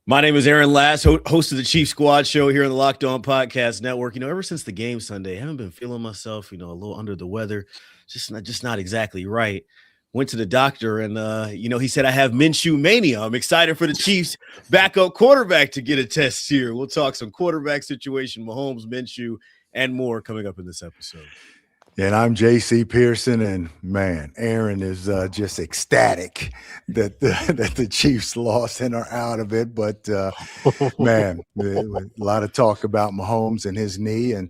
My name is Aaron Lass, host of the Chief Squad Show here on the Locked On Podcast Network. Ever since the game Sunday, I haven't been feeling myself, a little under the weather, just not exactly right. Went to the doctor, and he said I have Minshew mania. I'm excited for the Chiefs' backup quarterback to get a test here. We'll talk some quarterback situation, Mahomes, Minshew, and more coming up in this episode. And I'm JC Pearson, and man, Aaron is just ecstatic that the Chiefs lost and are out of it. But man, a lot of talk about Mahomes and his knee, and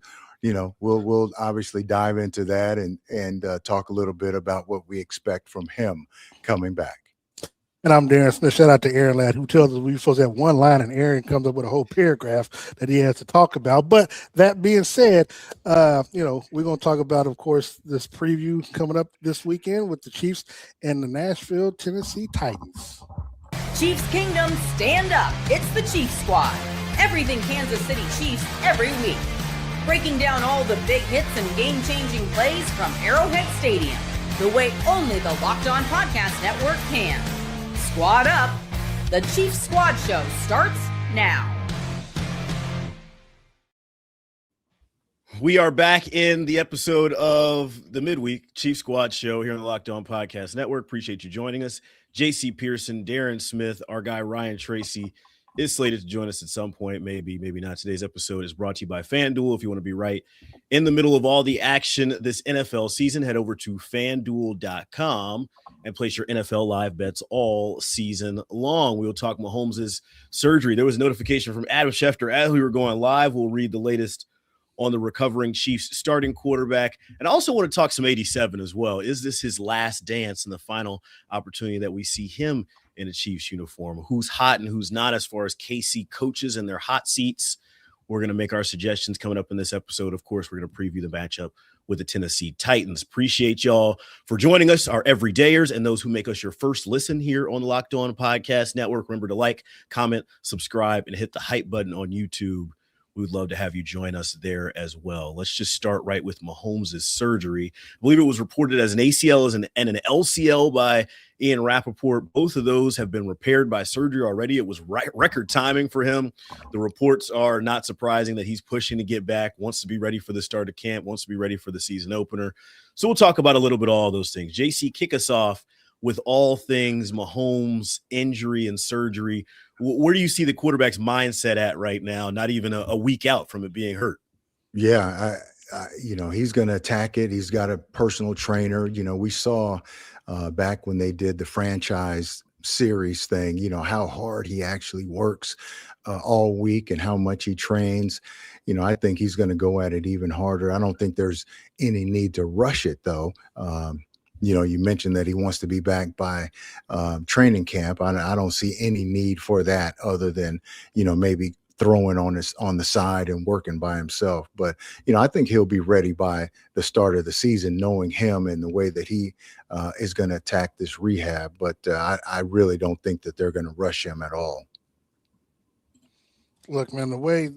we'll obviously dive into that and talk a little bit about what we expect from him coming back. And I'm Darren Smith. Shout out to Aaron Ladd, who tells us we're supposed to have one line, and Aaron comes up with a whole paragraph that he has to talk about. But that being said, we're going to talk about, of course, this preview coming up this weekend with the Chiefs and the Nashville, Tennessee Titans. Chiefs Kingdom, stand up. It's the Chiefs Squad. Everything Kansas City Chiefs every week. Breaking down all the big hits and game-changing plays from Arrowhead Stadium, the way only the Locked On Podcast Network can. Squad up. The Chiefs Squad Show starts now. We are back in the episode of the midweek Chiefs Squad Show here on the Locked On Podcast Network. Appreciate you joining us. JC Pearson, Darren Smith, our guy Ryan Tracy is slated to join us at some point. Maybe not. Today's episode is brought to you by FanDuel. If you want to be right in the middle of all the action this NFL season, head over to FanDuel.com and place your NFL live bets all season long. We will talk Mahomes' surgery. There was a notification from Adam Schefter as we were going live. We'll read the latest on the recovering Chiefs starting quarterback. And I also want to talk some 87 as well. Is this his last dance and the final opportunity that we see him in a Chiefs uniform? Who's hot and who's not as far as KC coaches and their hot seats? We're going to make our suggestions coming up in this episode. Of course, we're going to preview the matchup with the Tennessee Titans. Appreciate y'all for joining us, our everydayers, and those who make us your first listen here on the Locked On Podcast Network. Remember to like, comment, subscribe, and hit the hype button on YouTube. We would love to have you join us there as well. Let's just start right with Mahomes' surgery. I believe it was reported as an ACL and an LCL by Ian Rappaport. Both of those have been repaired by surgery already. It was record timing for him. The reports are not surprising that he's pushing to get back, wants to be ready for the start of camp, wants to be ready for the season opener. So we'll talk about a little bit of all those things. JC, kick us off with all things Mahomes, injury and surgery. Where do you see the quarterback's mindset at right now, not even a week out from it being hurt? Yeah, he's going to attack it. He's got a personal trainer. We saw back when they did the franchise series thing, how hard he actually works all week and how much he trains. I think he's going to go at it even harder. I don't think there's any need to rush it, though. You mentioned that he wants to be back by training camp. I don't see any need for that other than, maybe throwing on the side and working by himself. But, I think he'll be ready by the start of the season, knowing him and the way that he is going to attack this rehab. But I really don't think that they're going to rush him at all. Look, man, the way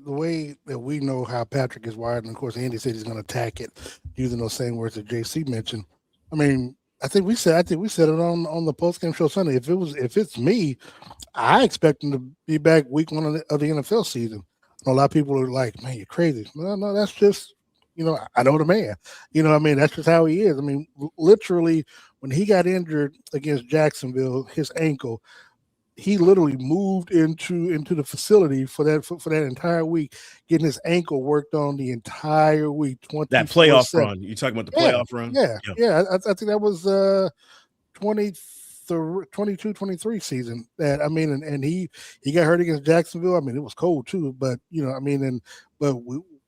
that we know how Patrick is wired, and of course Andy said he's going to attack it using those same words that JC mentioned. I mean, I think we said it on the post-game show Sunday. If it's me, I expect him to be back week one of the NFL season. A lot of people are like, "Man, you're crazy." No, that's just, I know the man. That's just how he is. I mean, literally, when he got injured against Jacksonville, his ankle, he literally moved into the facility for that entire week, getting his ankle worked on the entire week. That playoff run. You talking about the playoff run? Yeah. I think that was 22-23 season. And he got hurt against Jacksonville. I mean, it was cold too, but but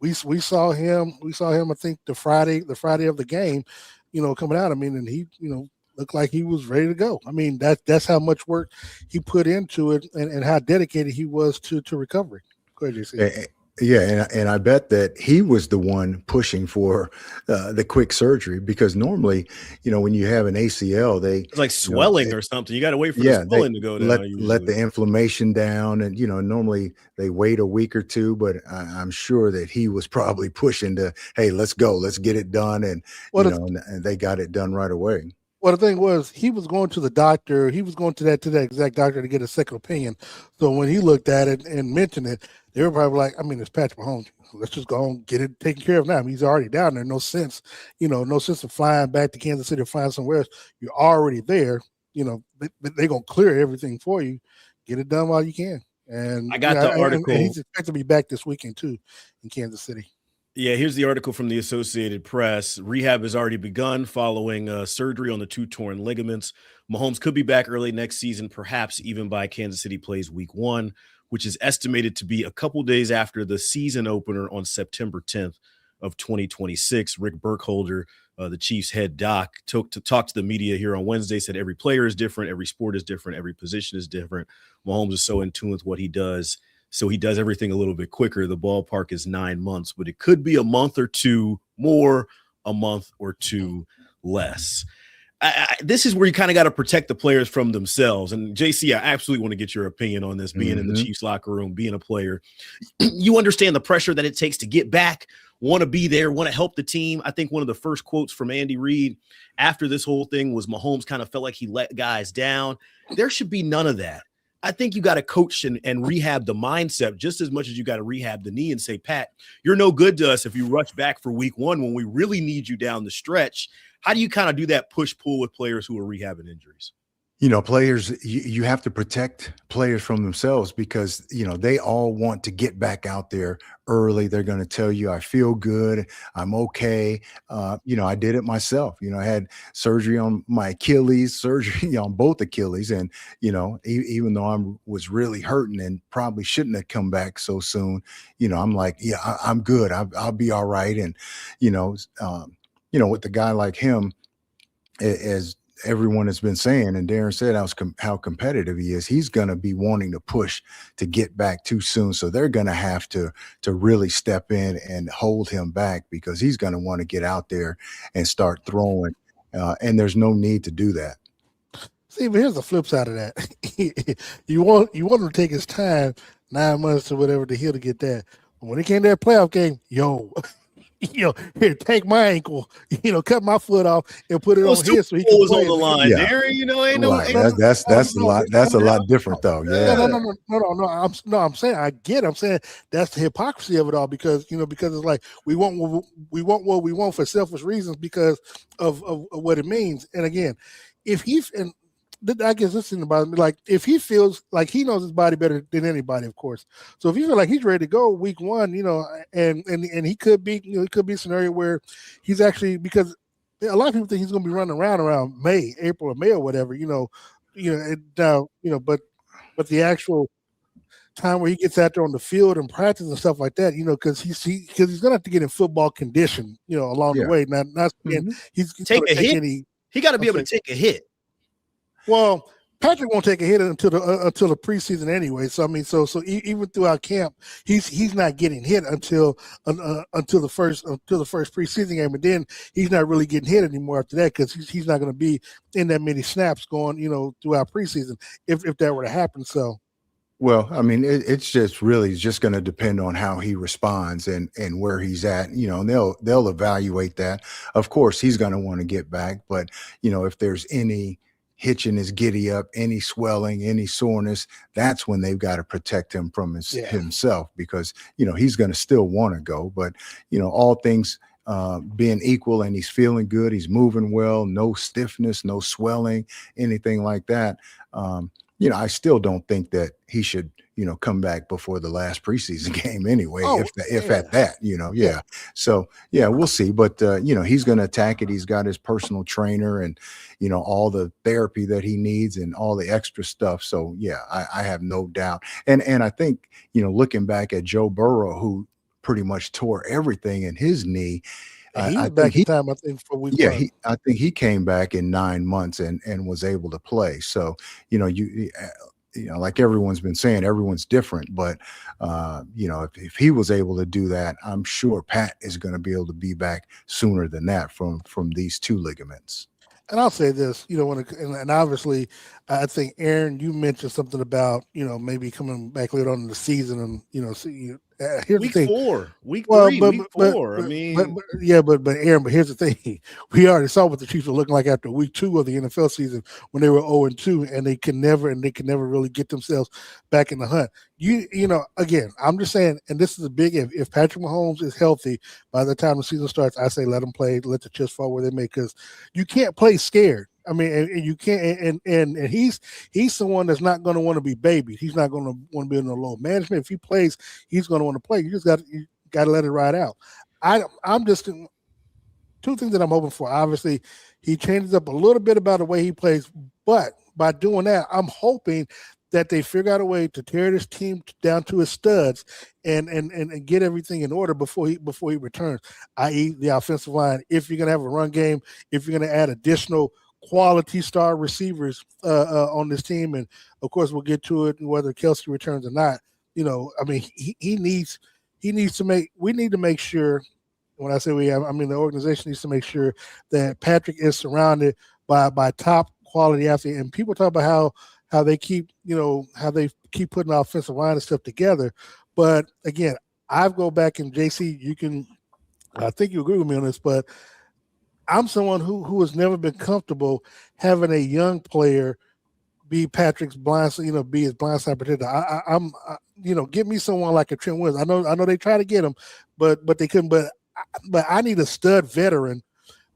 we saw him. I think the Friday of the game, coming out. And he looked like he was ready to go. I mean, that's how much work he put into it and how dedicated he was to recovery. Go ahead, JC. Yeah, and I bet that he was the one pushing for the quick surgery, because normally, when you have an ACL, it's like swelling or something. You got to wait for the swelling to go down. Let the inflammation down, and normally they wait a week or two. But I'm sure that he was probably pushing to, hey, let's go, let's get it done, and and they got it done right away. Well, the thing was, he was going to the doctor. He was going to that exact doctor to get a second opinion. So when he looked at it and mentioned it, they were probably like, I mean, it's Patrick Mahomes. Let's just go and get it taken care of now. I mean, he's already down there. No sense, no sense of flying back to Kansas City or flying somewhere else. You're already there. They're going to clear everything for you. Get it done while you can. And I got the article. And he's expected to be back this weekend, too, in Kansas City. Yeah, here's the article from the Associated Press. Rehab has already begun following surgery on the 2 torn ligaments. Mahomes could be back early next season, perhaps even by Kansas City plays week 1, which is estimated to be a couple days after the season opener on September 10th of 2026. Rick Burkholder, the Chiefs head doc, talked to the media here on Wednesday, said every player is different, every sport is different, every position is different. Mahomes is so in tune with what he does. So he does everything a little bit quicker. The ballpark is 9 months, but it could be a month or two more, a month or two less. This is where you kind of got to protect the players from themselves. And JC, I absolutely want to get your opinion on this, being in the Chiefs locker room, being a player. You understand the pressure that it takes to get back, want to be there, want to help the team. I think one of the first quotes from Andy Reid after this whole thing was Mahomes kind of felt like he let guys down. There should be none of that. I think you got to coach and rehab the mindset just as much as you got to rehab the knee and say, Pat, you're no good to us if you rush back for week 1 when we really need you down the stretch. How do you kind of do that push-pull with players who are rehabbing injuries? Players, you have to protect players from themselves because, they all want to get back out there early. They're going to tell you, I feel good. I'm okay. I did it myself. I had surgery on my Achilles, surgery on both Achilles. And, even though I was really hurting and probably shouldn't have come back so soon, I'm like, yeah, I'm good. I'll be all right. And, with a guy like him, as everyone has been saying, and Darren said how competitive he is, he's going to be wanting to push to get back too soon. So they're going to have to really step in and hold him back because he's going to want to get out there and start throwing. And there's no need to do that. See, but here's the flip side of that. you want him to take his time, 9 months or whatever, to heal to get that. But when it came to that playoff game, here, take my ankle, cut my foot off and put it on his so he can play. On the line, yeah. Darren, ain't no. Right. That's a lot different though. Yeah. No. I'm saying I get it. I'm saying that's the hypocrisy of it all because it's like we want what we want for selfish reasons because of what it means. And again, if he's and I guess this thing about me, like if he feels like he knows his body better than anybody, of course. So if you feel like he's ready to go week 1, and he could be, it could be a scenario where he's actually, because a lot of people think he's going to be running around April or May or whatever, but the actual time where he gets out there on the field and practice and stuff like that, because he's going to have to get in football condition, along the way. Not saying he's take a hit. He got to be able to take a hit. Well, Patrick won't take a hit until the preseason anyway. So I mean, so even throughout camp, he's not getting hit until the first preseason game, and then he's not really getting hit anymore after that because he's not going to be in that many snaps going throughout preseason if that were to happen. So. Well, I mean, it's just really just going to depend on how he responds and where he's at, and they'll evaluate that. Of course, he's going to want to get back, but if there's any hitch in his giddy up, any swelling, any soreness, that's when they've got to protect him from himself because, he's going to still want to go. But, all things being equal and he's feeling good, he's moving well, no stiffness, no swelling, anything like that. I still don't think that he should, come back before the last preseason game anyway, if at that, yeah. So, yeah, we'll see. But, he's going to attack it. He's got his personal trainer and, all the therapy that he needs and all the extra stuff. So, yeah, I have no doubt. And I think, looking back at Joe Burrow, who pretty much tore everything in his knee, I think for week 1. I think he came back in 9 months and was able to play. So, like everyone's been saying, everyone's different. But, if he was able to do that, I'm sure Pat is going to be able to be back sooner than that from these 2 ligaments. And I'll say this, and obviously, I think Aaron, you mentioned something about maybe coming back later on in the season, and Here's week the thing. 4, week 3, week 4. But Aaron, but here's the thing. We already saw what the Chiefs were looking like after week 2 of the NFL season when they were 0-2, and they can never really get themselves back in the hunt. You know, again, I'm just saying, and this is a big if Patrick Mahomes is healthy by the time the season starts, I say let him play, let the chips fall where they may, because you can't play scared. I mean, and you can't, and he's someone that's not going to want to be babied. He's not going to want to be in the low management. If he plays, he's going to want to play. You just got to let it ride out. I'm just 2 things that I'm hoping for. Obviously, he changes up a little bit about the way he plays, but by doing that, I'm hoping that they figure out a way to tear this team down to his studs and get everything in order before he returns, i.e. the offensive line. If you're going to have a run game, if you're going to add additional quality star receivers on this team, and of course we'll get to it whether Kelce returns or not. You know, I mean, he needs to make. We need to make sure. When I say we have, I mean the organization needs to make sure that Patrick is surrounded by top quality athletes. And people talk about how they keep putting the offensive line and stuff together. But again, I go back and JC, I think you agree with me on this, but I'm someone who has never been comfortable having a young player be Patrick's be his blindside protector. I'm give me someone like a Trent Williams. I know they try to get him, but they couldn't. But I need a stud veteran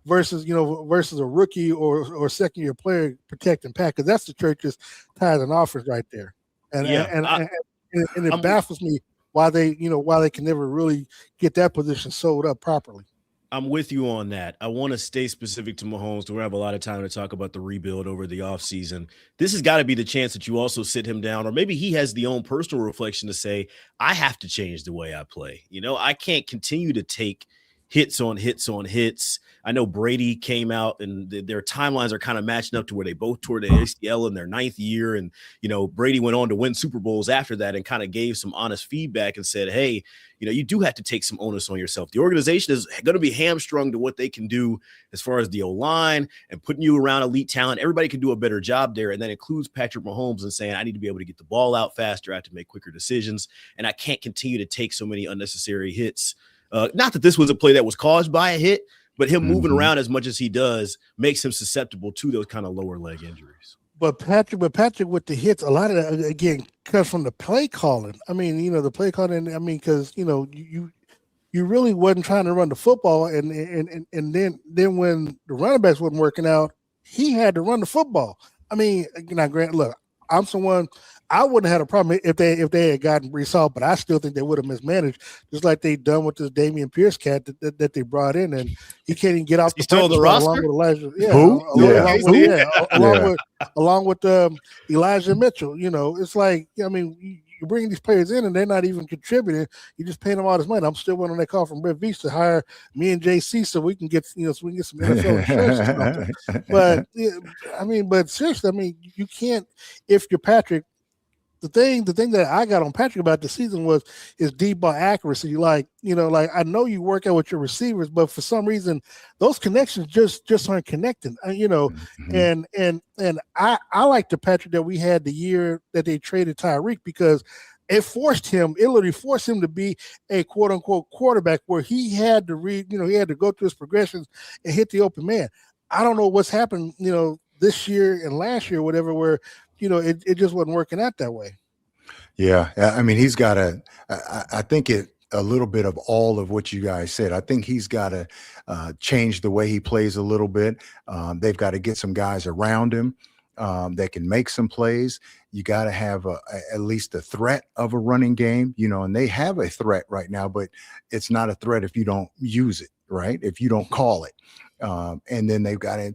versus a rookie or second year player protecting Pat, because that's the church's tithes and offers right there. And it baffles me why they can never really get that position sold up properly. I'm with you on that. I want to stay specific to Mahomes. We'll have a lot of time to talk about the rebuild over the offseason. This has got to be the chance that you also sit him down, or maybe he has the own personal reflection to say, I have to change the way I play. I can't continue to take hits on hits on hits. I know Brady came out and their timelines are kind of matching up to where they both tore the ACL in their 9th year. And, Brady went on to win Super Bowls after that and kind of gave some honest feedback and said, hey, you do have to take some onus on yourself. The organization is going to be hamstrung to what they can do as far as the O-line and putting you around elite talent. Everybody can do a better job there. And that includes Patrick Mahomes and saying, I need to be able to get the ball out faster. I have to make quicker decisions. And I can't continue to take so many unnecessary hits. Not that this was a play that was caused by a hit, but him moving around as much as he does makes him susceptible to those kind of lower leg injuries. But Patrick with the hits, a lot of that again comes from the play calling. I mean, the play calling. I mean, because you really wasn't trying to run the football, and then when the running backs wasn't working out, he had to run the football. I mean, now, Grant, look, I'm someone. I wouldn't have had a problem if they had gotten resolved, but I still think they would have mismanaged, just like they done with this Dameon Pierce cat that they brought in, and he can't even get off the roster. Along with Elijah, along with Elijah Mitchell. It's like, I mean, you bring these players in and they're not even contributing. You just paying them all this money. I'm still waiting on that call from Brett Veach to hire me and JC so we can get some NFL insurance or something. But but seriously, I mean, you can't, if you're Patrick. The thing that I got on Patrick about the season was his deep ball accuracy. Like I know you work out with your receivers, but for some reason those connections just aren't connecting. And I like the Patrick that we had the year that they traded Tyreek, because it literally forced him to be a quote unquote quarterback where he had to read, he had to go through his progressions and hit the open man. I don't know what's happened, this year and last year, whatever, where it just wasn't working out that way. Yeah. I mean, he's got I think a little bit of all of what you guys said. I think he's got to change the way he plays a little bit. They've got to get some guys around him that can make some plays. You got to have at least a threat of a running game, and they have a threat right now, but it's not a threat if you don't use it, right? If you don't call it. And then they've got to,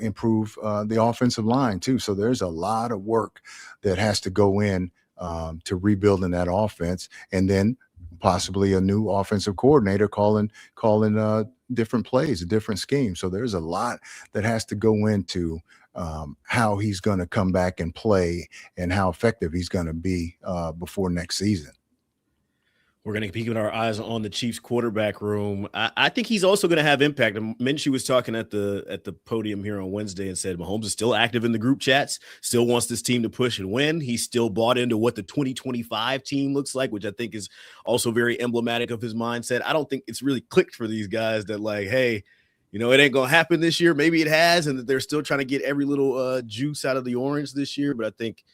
improve the offensive line too. So there's a lot of work that has to go in to rebuilding that offense, and then possibly a new offensive coordinator calling different plays, a different scheme. So there's a lot that has to go into how he's going to come back and play and how effective he's going to be before next season. We're going to be keeping our eyes on the Chiefs quarterback room. I think he's also going to have impact. Minshew was talking at the podium here on Wednesday and said Mahomes is still active in the group chats, still wants this team to push and win. He's still bought into what the 2025 team looks like, which I think is also very emblematic of his mindset. I don't think it's really clicked for these guys that like, hey, it ain't going to happen this year. Maybe it has, and that they're still trying to get every little juice out of the orange this year. But I think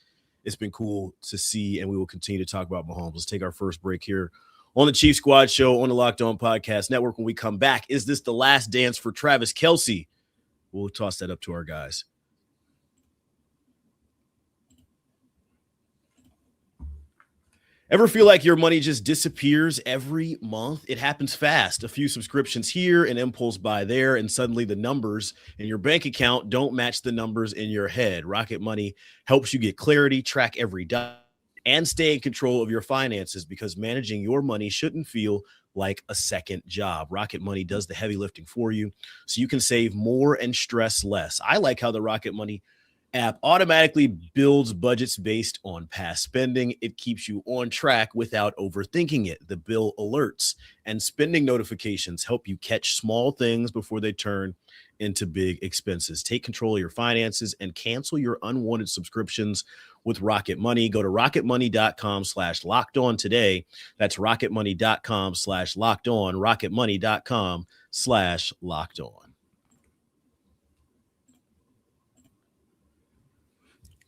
it's been cool to see, and we will continue to talk about Mahomes. Let's take our first break here on the Chief Squad Show on the Locked On Podcast Network. When we come back, is this the last dance for Travis Kelce? We'll toss that up to our guys. Ever feel like your money just disappears every month? It happens fast. A few subscriptions here, an impulse buy there, and suddenly the numbers in your bank account don't match the numbers in your head. Rocket Money helps you get clarity, track every dollar, and stay in control of your finances, because managing your money shouldn't feel like a second job. Rocket Money does the heavy lifting for you so you can save more and stress less. I like how the Rocket Money app automatically builds budgets based on past spending. It keeps you on track without overthinking it. The bill alerts and spending notifications help you catch small things before they turn into big expenses. Take control of your finances and cancel your unwanted subscriptions with Rocket Money. Go to rocketmoney.com/lockedon today. That's rocketmoney.com/lockedon, rocketmoney.com/lockedon.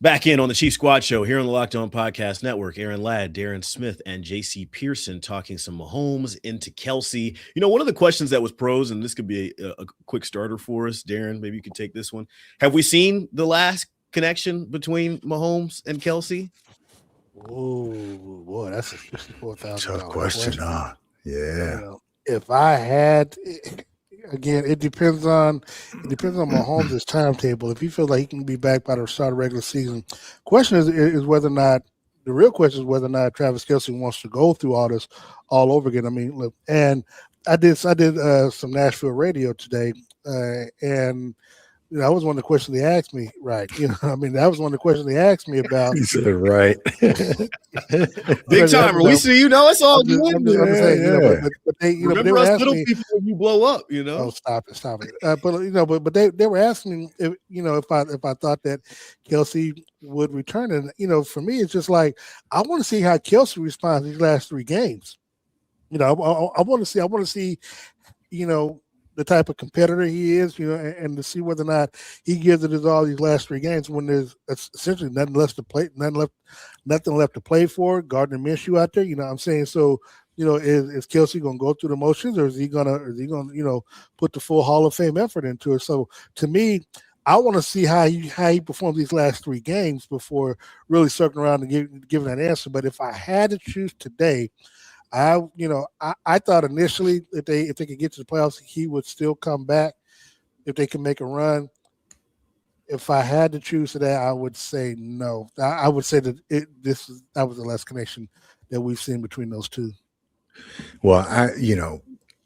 Back in on the Chief Squad Show here on the Locked On Podcast Network. Aaron Ladd, Darren Smith, and JC Pearson talking some Mahomes into Kelce. One of the questions that was posed, and this could be a quick starter for us, Darren, maybe you could take this one. Have we seen the last connection between Mahomes and Kelce? Oh, boy, that's a $54,000 question, huh? Yeah. If I had... Again, it depends on Mahomes' timetable. If he feels like he can be back by the start of regular season, question is whether or not the real question is whether or not Travis Kelce wants to go through all this all over again. I mean, look, and I did some Nashville radio today, and that was one of the questions they asked me. Right? That was one of the questions they asked me about. He said, right. Big timer. We see it's all good. But they remember were us asking little me, people when you blow up. Oh, stop it. But they were asking me if I thought that Kelce would return, and for me it's just like I want to see how Kelce responds these last three games. I want to see the type of competitor he is, and to see whether or not he gives it his all these last three games when there's essentially nothing left to play for. Gardner Minshew out there, what I'm saying? So, is Kelce going to go through the motions, or is he going to put the full Hall of Fame effort into it? So to me, I want to see how he performs these last three games before really circling around and giving that answer. But if I had to choose today, I thought initially if they could get to the playoffs, he would still come back if they can make a run. If I had to choose today, I would say no. I would say that that was the last connection that we've seen between those two. Well,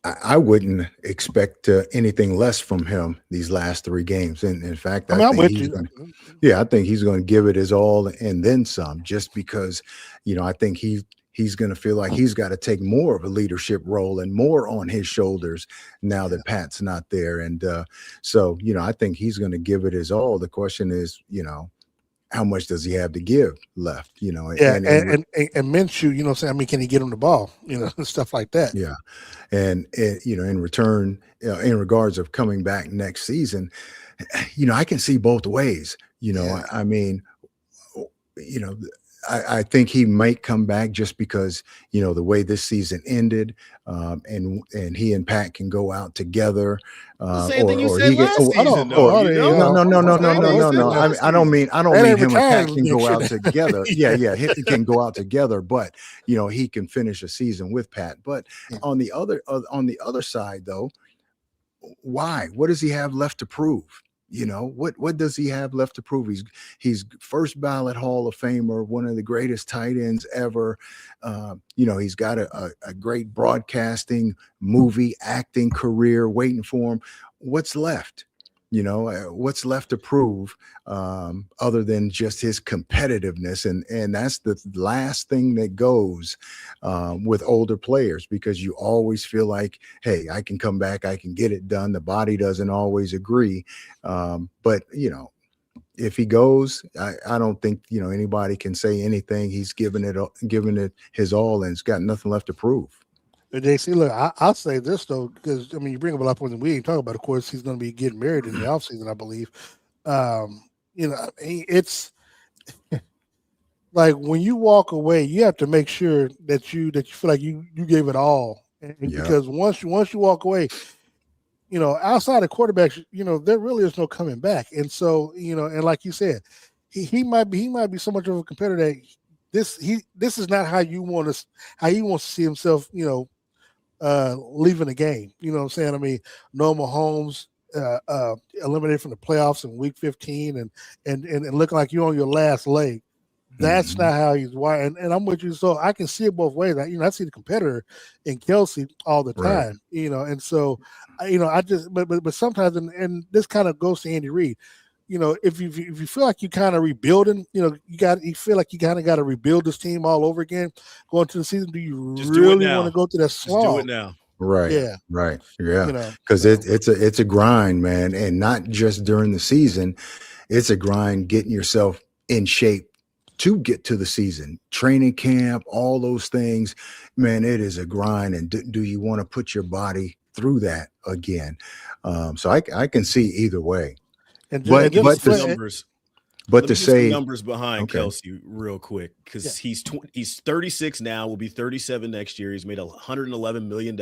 I wouldn't expect anything less from him these last three games. And in fact, I think he's going to give it his all and then some, just because, I think he's going to feel like he's got to take more of a leadership role and more on his shoulders now that Pat's not there. And so, I think he's going to give it his all. The question is, how much does he have to give left? And Minshew, can he get him the ball? Stuff like that. Yeah. And in return, in regards of coming back next season, I can see both ways. I think he might come back just because, the way this season ended, and he and Pat can go out together. Same thing you said last season. No. I don't mean him and Pat can go out together. Yeah, he can go out together, but he can finish a season with Pat. But on the other side, though, why? What does he have left to prove? What does he have left to prove? He's first ballot Hall of Famer, one of the greatest tight ends ever. He's got a great broadcasting, movie, acting career waiting for him. What's left? what's left to prove other than just his competitiveness? And that's the last thing that goes with older players, because you always feel like, hey, I can come back, I can get it done. The body doesn't always agree. But, if he goes, I don't think, anybody can say anything. He's given it his all, and it's got nothing left to prove. But JC, look, I'll say this though, because you bring up a lot of points that we ain't talking about. Of course, he's going to be getting married in the offseason, I believe. It's like when you walk away, you have to make sure that you feel like you gave it all, because once you walk away, outside of quarterbacks, there really is no coming back. And so, and like you said, he might be so much of a competitor that this is not how he wants to see himself, leaving the game. You know what I'm saying? I mean, no Mahomes eliminated from the playoffs in week 15 and looking like you're on your last leg. That's not how he's wired. And I'm with you. So I can see it both ways. I see the competitor in Kelce all the time, and so, I just, but sometimes, and this kind of goes to Andy Reid, if you feel like you kind of rebuilding, you feel like you kind of got to rebuild this team all over again going to the season. Do you really want to go through that slog? Just do it now. Right. Yeah. Right. Yeah. Because it's a grind, man. And not just during the season. It's a grind getting yourself in shape to get to the season, training camp, all those things, man. It is a grind. And do you want to put your body through that again? So I can see either way. But the numbers. But to say numbers behind Kelce real quick, because he's 36 now, will be 37 next year. He's made $111 million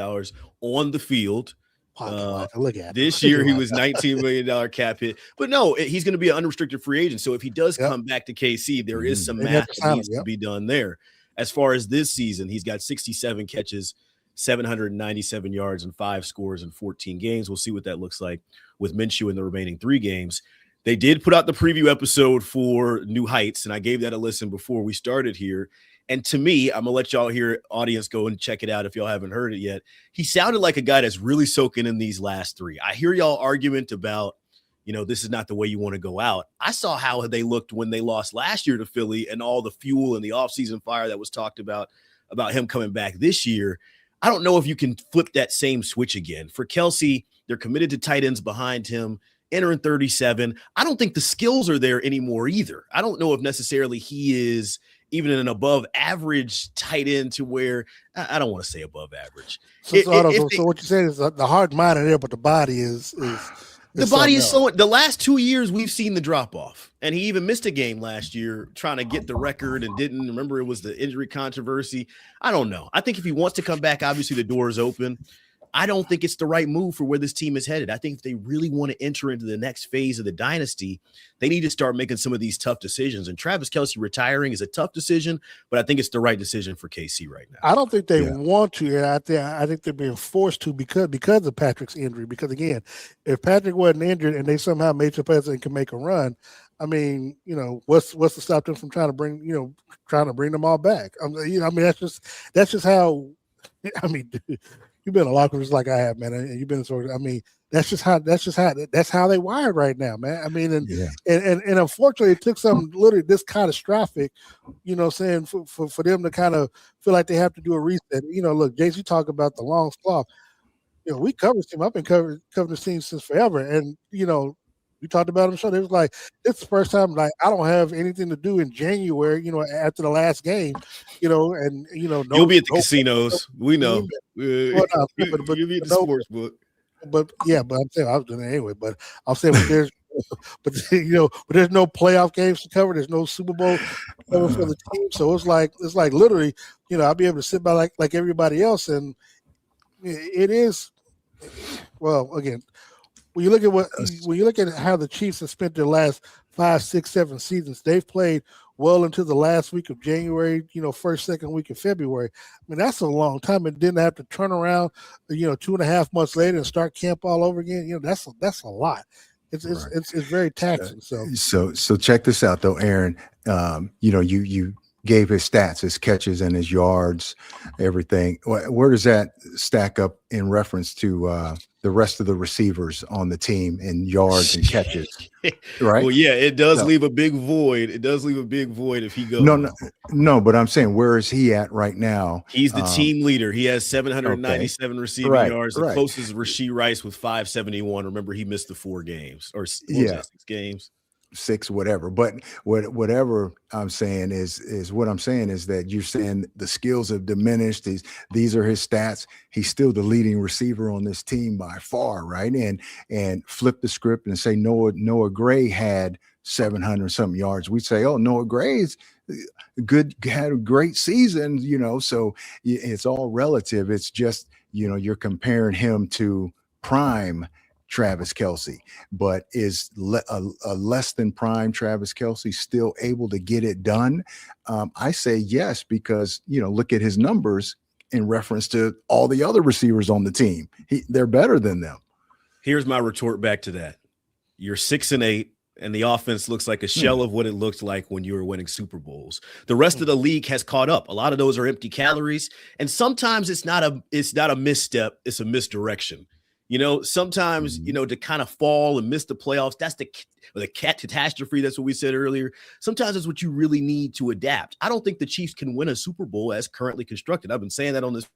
on the field. Look at this year. He was $19 million cap hit, but no, he's going to be an unrestricted free agent. So if he does come back to KC, there is some math that needs to be done there. As far as this season, he's got 67 catches, 797 yards, and 5 scores in 14 games. We'll see what that looks like with Minshew in the remaining 3 games. They did put out the preview episode for New Heights, and I gave that a listen before we started here. And to me, I'm going to let y'all here, audience, go and check it out if y'all haven't heard it yet. He sounded like a guy that's really soaking in these last 3. I hear y'all argument about, this is not the way you want to go out. I saw how they looked when they lost last year to Philly and all the fuel and the offseason fire that was talked about him coming back this year. I don't know if you can flip that same switch again. For Kelce, they're committed to tight ends behind him, entering 37. I don't think the skills are there anymore either. I don't know if necessarily he is even an above average tight end to where I don't want to say above average. So what you're saying is the heart and mind are there, but the body is the body is so. The last 2 years we've seen the drop off, and he even missed a game last year trying to get the record and didn't. Remember, it was the injury controversy. I don't know. I think if he wants to come back, obviously the door is open. I don't think it's the right move for where this team is headed. I think if they really want to enter into the next phase of the dynasty, they need to start making some of these tough decisions. And Travis Kelce retiring is a tough decision, but I think it's the right decision for KC right now. I don't think they want to. And I think they're being forced to because of Patrick's injury. Because again, if Patrick wasn't injured and they somehow made some plays and can make a run, I mean, what's to stop them from trying to bring them all back? That's just how. I mean. You've been a lot of like I have, man, and you've been sort of. I mean, that's how they wired right now, man. I mean, and unfortunately, it took something literally this catastrophic, saying for them to kind of feel like they have to do a reset. Look, Jace, you talk about the long slog. We covered this team. I've been covering this team since forever, and we talked about them. So it was like it's the first time like I don't have anything to do in January. After the last game, you'll be at the casinos. We know. You'll be at the sports book. But I'm saying I was doing it anyway. But I'm saying there's no playoff games to cover. There's no Super Bowl cover for the team. So it's like literally, I'll be able to sit by like everybody else, and it is. Well, again. When you look at how the Chiefs have spent their last 5, 6, 7 seasons, they've played well into the last week of January, first, second week of February. I mean, that's a long time. And didn't have to turn around, 2.5 months later and start camp all over again. That's a lot. It's very taxing. So check this out though, Aaron. You gave his stats, his catches and his yards, everything. Where does that stack up in reference to the rest of the receivers on the team in yards and catches? Right. Well, yeah, it does So, leave a big void. It does leave a big void if he goes. No, but I'm saying, where is he at right now? He's the team leader. He has 797 receiving yards. The closest is Rashee Rice with 571. Remember, he missed the 4 games or 6 games. 6, whatever. But whatever I'm saying is what I'm saying is that you're saying the skills have diminished. These are his stats. He's still the leading receiver on this team by far, right? And flip the script and say Noah Gray had 700 something yards. We'd say, oh, Noah Gray's had a great season, so it's all relative. It's just, you're comparing him to prime Travis Kelce, but is a less than prime Travis Kelce still able to get it done? I say yes, because, look at his numbers in reference to all the other receivers on the team. They're better than them. Here's my retort back to that. You're 6-8. And the offense looks like a shell of what it looked like when you were winning Super Bowls. The rest of the league has caught up. A lot of those are empty calories. And sometimes it's not a misstep, it's a misdirection. Sometimes, to kind of fall and miss the playoffs, that's the catastrophe. That's what we said earlier. Sometimes it's what you really need to adapt. I don't think the Chiefs can win a Super Bowl as currently constructed. I've been saying that on this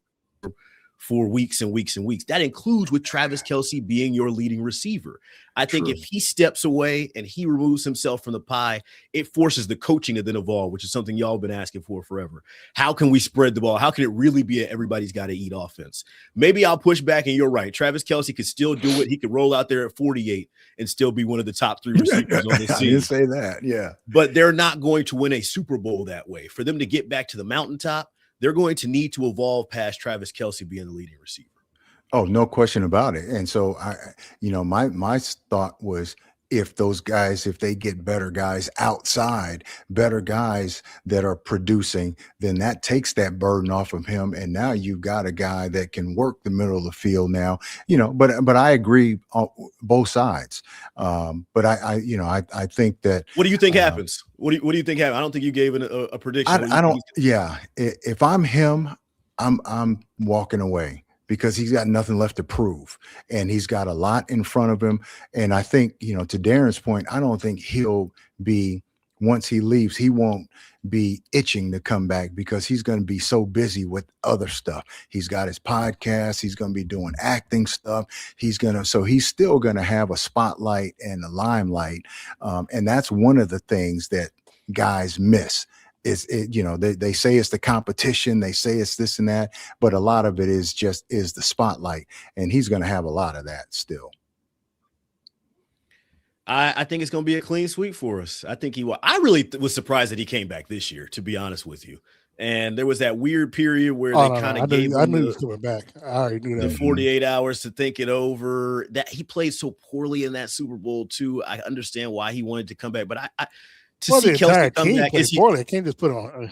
for weeks and weeks and weeks. That includes with Travis Kelce being your leading receiver. I think if he steps away and he removes himself from the pie, it forces the coaching to then evolve, which is something y'all have been asking for forever. How can we spread the ball? How can it really be a everybody's got to eat offense? Maybe I'll push back, and you're right. Travis Kelce could still do it. He could roll out there at 48 and still be one of the top 3 receivers on the team. I didn't say that, yeah. But they're not going to win a Super Bowl that way. For them to get back to the mountaintop, they're going to need to evolve past Travis Kelce being the leading receiver. Oh, no question about it. And so my thought was, if those guys, if they get better guys outside, better guys that are producing, then that takes that burden off of him. And now you've got a guy that can work the middle of the field now, but I agree on both sides. But I think that. What do you think happens? What do you think happens? I don't think you gave a prediction. I don't. Yeah. If I'm him, I'm walking away, because he's got nothing left to prove, and he's got a lot in front of him. And I think, to Darren's point, I don't think he'll be, once he leaves, he won't be itching to come back, because he's going to be so busy with other stuff. He's got his podcast. He's going to be doing acting stuff. So he's still going to have a spotlight and a limelight. And that's one of the things that guys miss. They say it's the competition, they say it's this and that, but a lot of it is the spotlight, and he's going to have a lot of that still. I think it's going to be a clean sweep for us. I think I really was surprised that he came back this year, to be honest with you. And there was that weird period where they kind of gave him I knew he was coming back. I already knew that. The 48 hours to think it over. That he played so poorly in that Super Bowl too. I understand why he wanted to come back, but see Kelce come back, I can't just put on.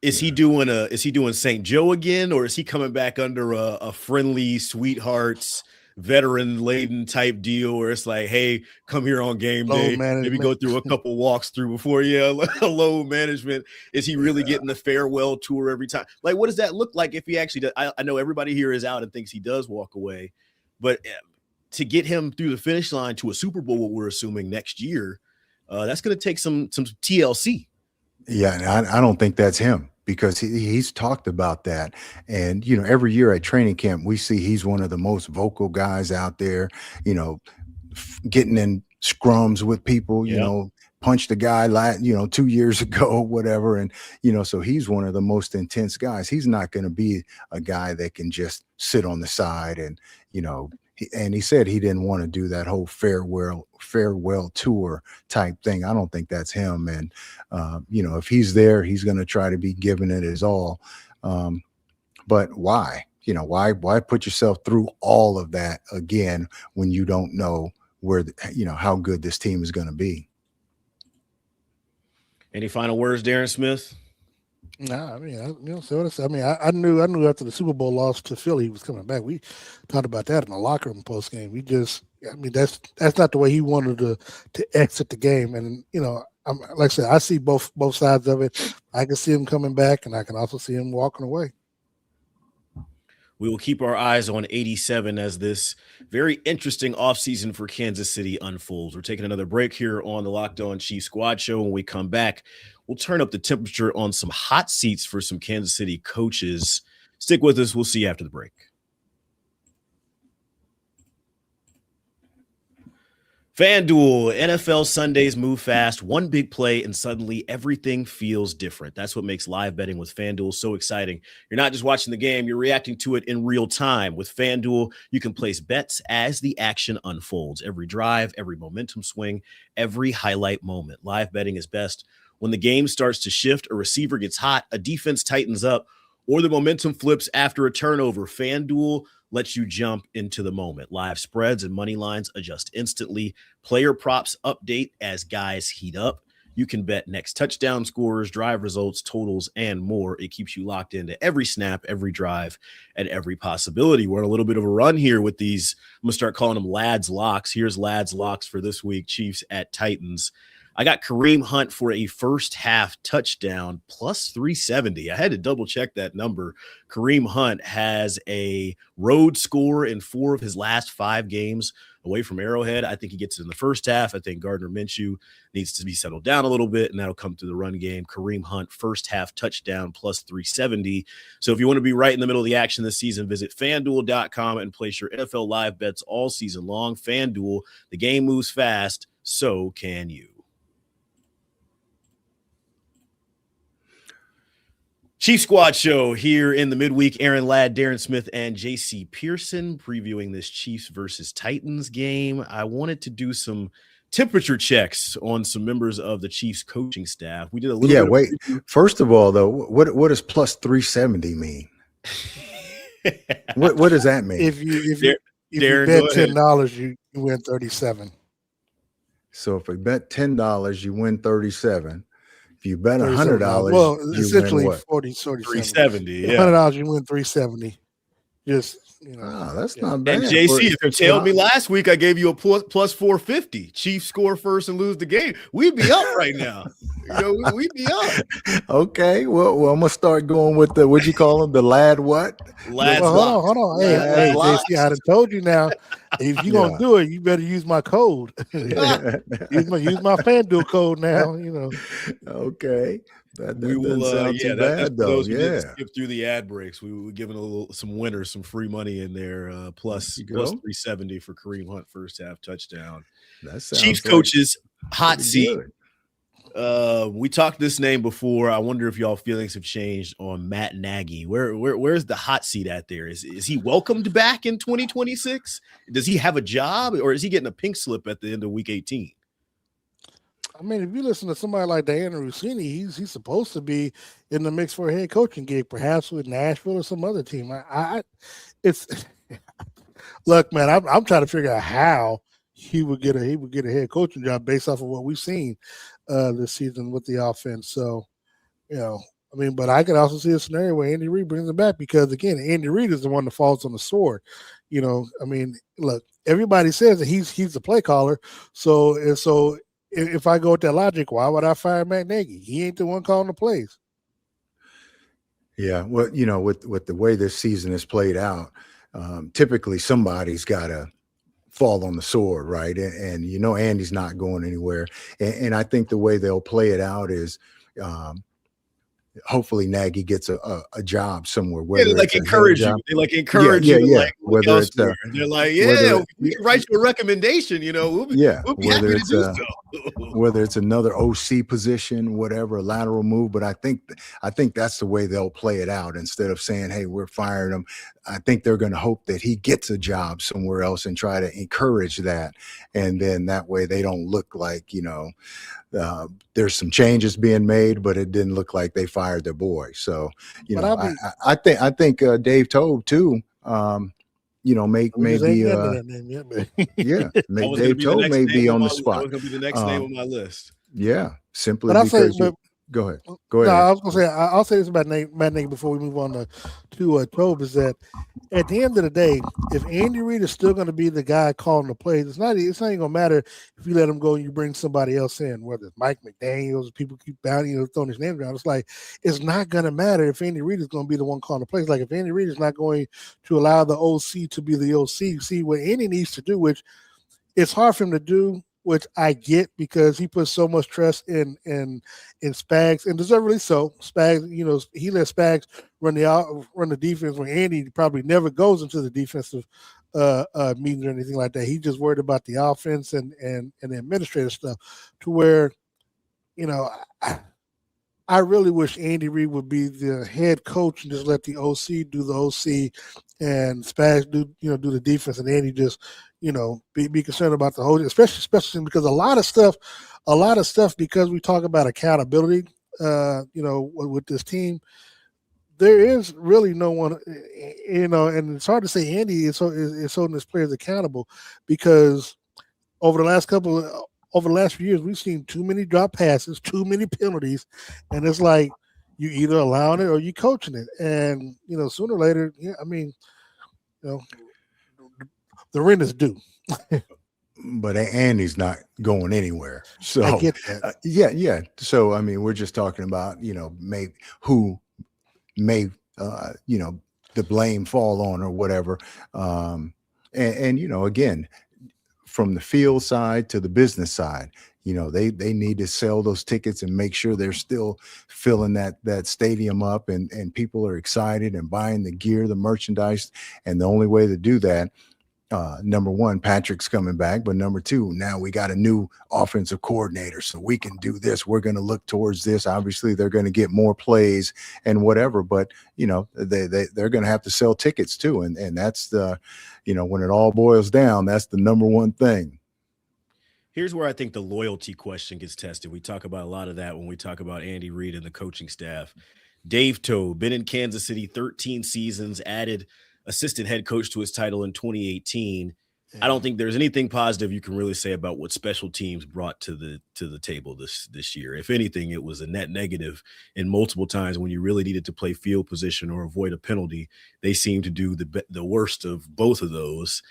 Is he doing St. Joe again, or is he coming back under a friendly sweethearts veteran laden type deal where it's like, hey, come here on game day, maybe go through a couple walks through before load management? Is he really getting the farewell tour every time? Like, what does that look like if he actually does? I know everybody here is out and thinks he does walk away, but to get him through the finish line to a Super Bowl, what we're assuming next year, that's going to take some TLC. Yeah, and I don't think that's him, because he's talked about that. And, every year at training camp, we see he's one of the most vocal guys out there, getting in scrums with people, punched a guy 2 years ago, whatever. And, so he's one of the most intense guys. He's not going to be a guy that can just sit on the side and, and he said he didn't want to do that whole farewell tour type thing. I don't think that's him. And, if he's there, he's going to try to be giving it his all. But why? Why put yourself through all of that again when you don't know where, how good this team is going to be? Any final words, Darren Smith? Nah, I mean, I knew after the Super Bowl loss to Philly, he was coming back. We talked about that in the locker room post game. That's not the way he wanted to exit the game. And like I said, I see both sides of it. I can see him coming back, and I can also see him walking away. We will keep our eyes on 87 as this very interesting offseason for Kansas City unfolds. We're taking another break here on the Locked On Chiefs Squad Show. When we come back, we'll turn up the temperature on some hot seats for some Kansas City coaches. Stick with us. We'll see you after the break. FanDuel, NFL Sundays move fast, one big play, and suddenly everything feels different. That's what makes live betting with FanDuel so exciting. You're not just watching the game, you're reacting to it in real time. With FanDuel, you can place bets as the action unfolds. Every drive, every momentum swing, every highlight moment. Live betting is best when the game starts to shift, a receiver gets hot, a defense tightens up, or the momentum flips after a turnover. FanDuel lets you jump into the moment. Live spreads and money lines adjust instantly. Player props update as guys heat up. You can bet next touchdown scores, drive results, totals, and more. It keeps you locked into every snap, every drive, and every possibility. We're on a little bit of a run here with these. I'm going to start calling them Lads Locks. Here's Lads Locks for this week. Chiefs at Titans. I got Kareem Hunt for a first half touchdown plus 370. I had to double check that number. Kareem Hunt has a road score in 4 of his last 5 games away from Arrowhead. I think he gets it in the first half. I think Gardner Minshew needs to be settled down a little bit, and that'll come through the run game. Kareem Hunt, first half touchdown plus 370. So if you want to be right in the middle of the action this season, visit FanDuel.com and place your NFL live bets all season long. FanDuel, the game moves fast, so can you. Chief Squad Show here in the midweek. Aaron Ladd, Darren Smith, and JC Pearson previewing this Chiefs versus Titans game. I wanted to do some temperature checks on some members of the Chiefs coaching staff. We did a little bit. Wait. First of all, though, what does plus 370 mean? what does that mean? If you bet $10, you win 37. So if we bet $10, you win 37. If you bet $100, well, you essentially win what? 370. Yeah, $100 you win 370. Just that's not bad. And JC, if you tailed me last week, I gave you a plus 450. Chiefs score first and lose the game. We'd be up right now. We'd be up. Okay, well, I'm gonna start going with the what you call them, the lad what? Lads hold on. Hey, JC, I done told you now. If you're gonna do it, you better use my code. use my FanDuel code now. Okay. We will. Too bad, though. Those who didn't skip through the ad breaks, we were giving some winners some free money in there. Plus 370 for Kareem Hunt first half touchdown. Chiefs coaches hot seat. We talked this name before. I wonder if y'all feelings have changed on Matt Nagy. Where's the hot seat at there? Is he welcomed back in 2026? Does he have a job, or is he getting a pink slip at the end of week 18? I mean, if you listen to somebody like Diana Rossini, he's supposed to be in the mix for a head coaching gig, perhaps with Nashville or some other team. Look, man, I'm trying to figure out how he would get a head coaching job based off of what we've seen this season with the offense. So, but I could also see a scenario where Andy Reid brings him back because, again, Andy Reid is the one that falls on the sword. Look, everybody says that he's the play caller. So if I go with that logic, why would I fire Matt Nagy? He ain't the one calling the plays. Yeah, well, with the way this season is played out, typically somebody's got to fall on the sword, right? And Andy's not going anywhere. And I think the way they'll play it out is hopefully Nagy gets a job somewhere. They encourage you. They encourage you. Yeah. Whether it's they're like, we can write you a recommendation. We'll be happy to do so. Whether it's another OC position, whatever, a lateral move. But I think that's the way they'll play it out. Instead of saying, hey, we're firing him, I think they're going to hope that he gets a job somewhere else and try to encourage that. And then that way they don't look like, there's some changes being made, but it didn't look like they fired their boy. So, I think Dave Toub too, maybe Dave Toub may be on the spot. That was going to be the next name on my list. Yeah, simply but because Go ahead. No, I was gonna say I'll say this about Matt Nagy before we move on to Toub, is that at the end of the day, if Andy Reid is still going to be the guy calling the plays, it's not even going to matter if you let him go and you bring somebody else in, whether it's Mike McDaniels, people keep throwing his name around. It's like it's not going to matter if Andy Reid is going to be the one calling the plays. Like if Andy Reid is not going to allow the OC to be the OC, see what Andy needs to do, which it's hard for him to do, which I get because he puts so much trust in Spags, and deservedly so. Spags, he let Spags run the defense when Andy probably never goes into the defensive meetings or anything like that. He's just worried about the offense and the administrative stuff, to where, I really wish Andy Reid would be the head coach and just let the OC do the OC and Spags do the defense, and Andy just be concerned about the whole, especially because a lot of stuff because we talk about accountability, with this team, there is really no one, and it's hard to say Andy is holding his players accountable, because over the last few years, we've seen too many drop passes, too many penalties, and it's like you either allowing it or you coaching it. And sooner or later, the rent is due. But Andy's not going anywhere. So I get that. Yeah. So we're just talking about who may the blame fall on or whatever. And again, from the field side to the business side, they need to sell those tickets and make sure they're still filling that stadium up, and people are excited and buying the gear, the merchandise. And the only way to do that, number one, Patrick's coming back, but number two, now we got a new offensive coordinator, so we can do this. We're going to look towards this. Obviously, they're going to get more plays and whatever, but they're going to have to sell tickets too, and that's the, when it all boils down, that's the number one thing. Here's where I think the loyalty question gets tested. We talk about a lot of that when we talk about Andy Reid and the coaching staff. Dave Toub, been in Kansas City 13 seasons, added assistant head coach to his title in 2018. I don't think there's anything positive you can really say about what special teams brought to the table this year. If anything, it was a net negative, and multiple times when you really needed to play field position or avoid a penalty, they seemed to do the worst of both of those.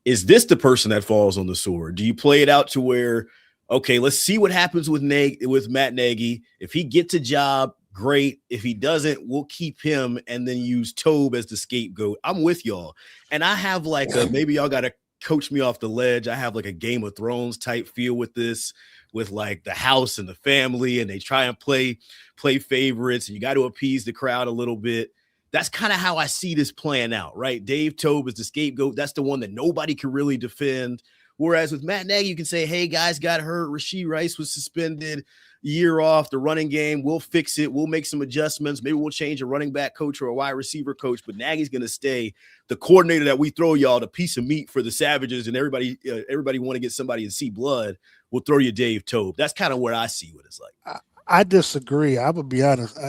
Is this the person that falls on the sword? Do you play it out to where, okay, let's see what happens with Matt Nagy. If he gets a job, great. If he doesn't, we'll keep him and then use Toub as the scapegoat. I'm with y'all. And I have maybe y'all got to coach me off the ledge. I have like a Game of Thrones type feel with this, with like the house and the family, and they try and play favorites, and you got to appease the crowd a little bit. That's kind of how I see this playing out, right? Dave Toub is the scapegoat. That's the one that nobody can really defend. Whereas with Matt Nagy, you can say, hey, guys got hurt. Rashee Rice was suspended, year off, the running game. We'll fix it. We'll make some adjustments. Maybe we'll change a running back coach or a wide receiver coach, but Nagy's going to stay the coordinator that we throw y'all the piece of meat for the Savages, and everybody want to get somebody and see blood. We'll throw you Dave Toub. That's kind of where I see what it's like. I disagree. I would be honest.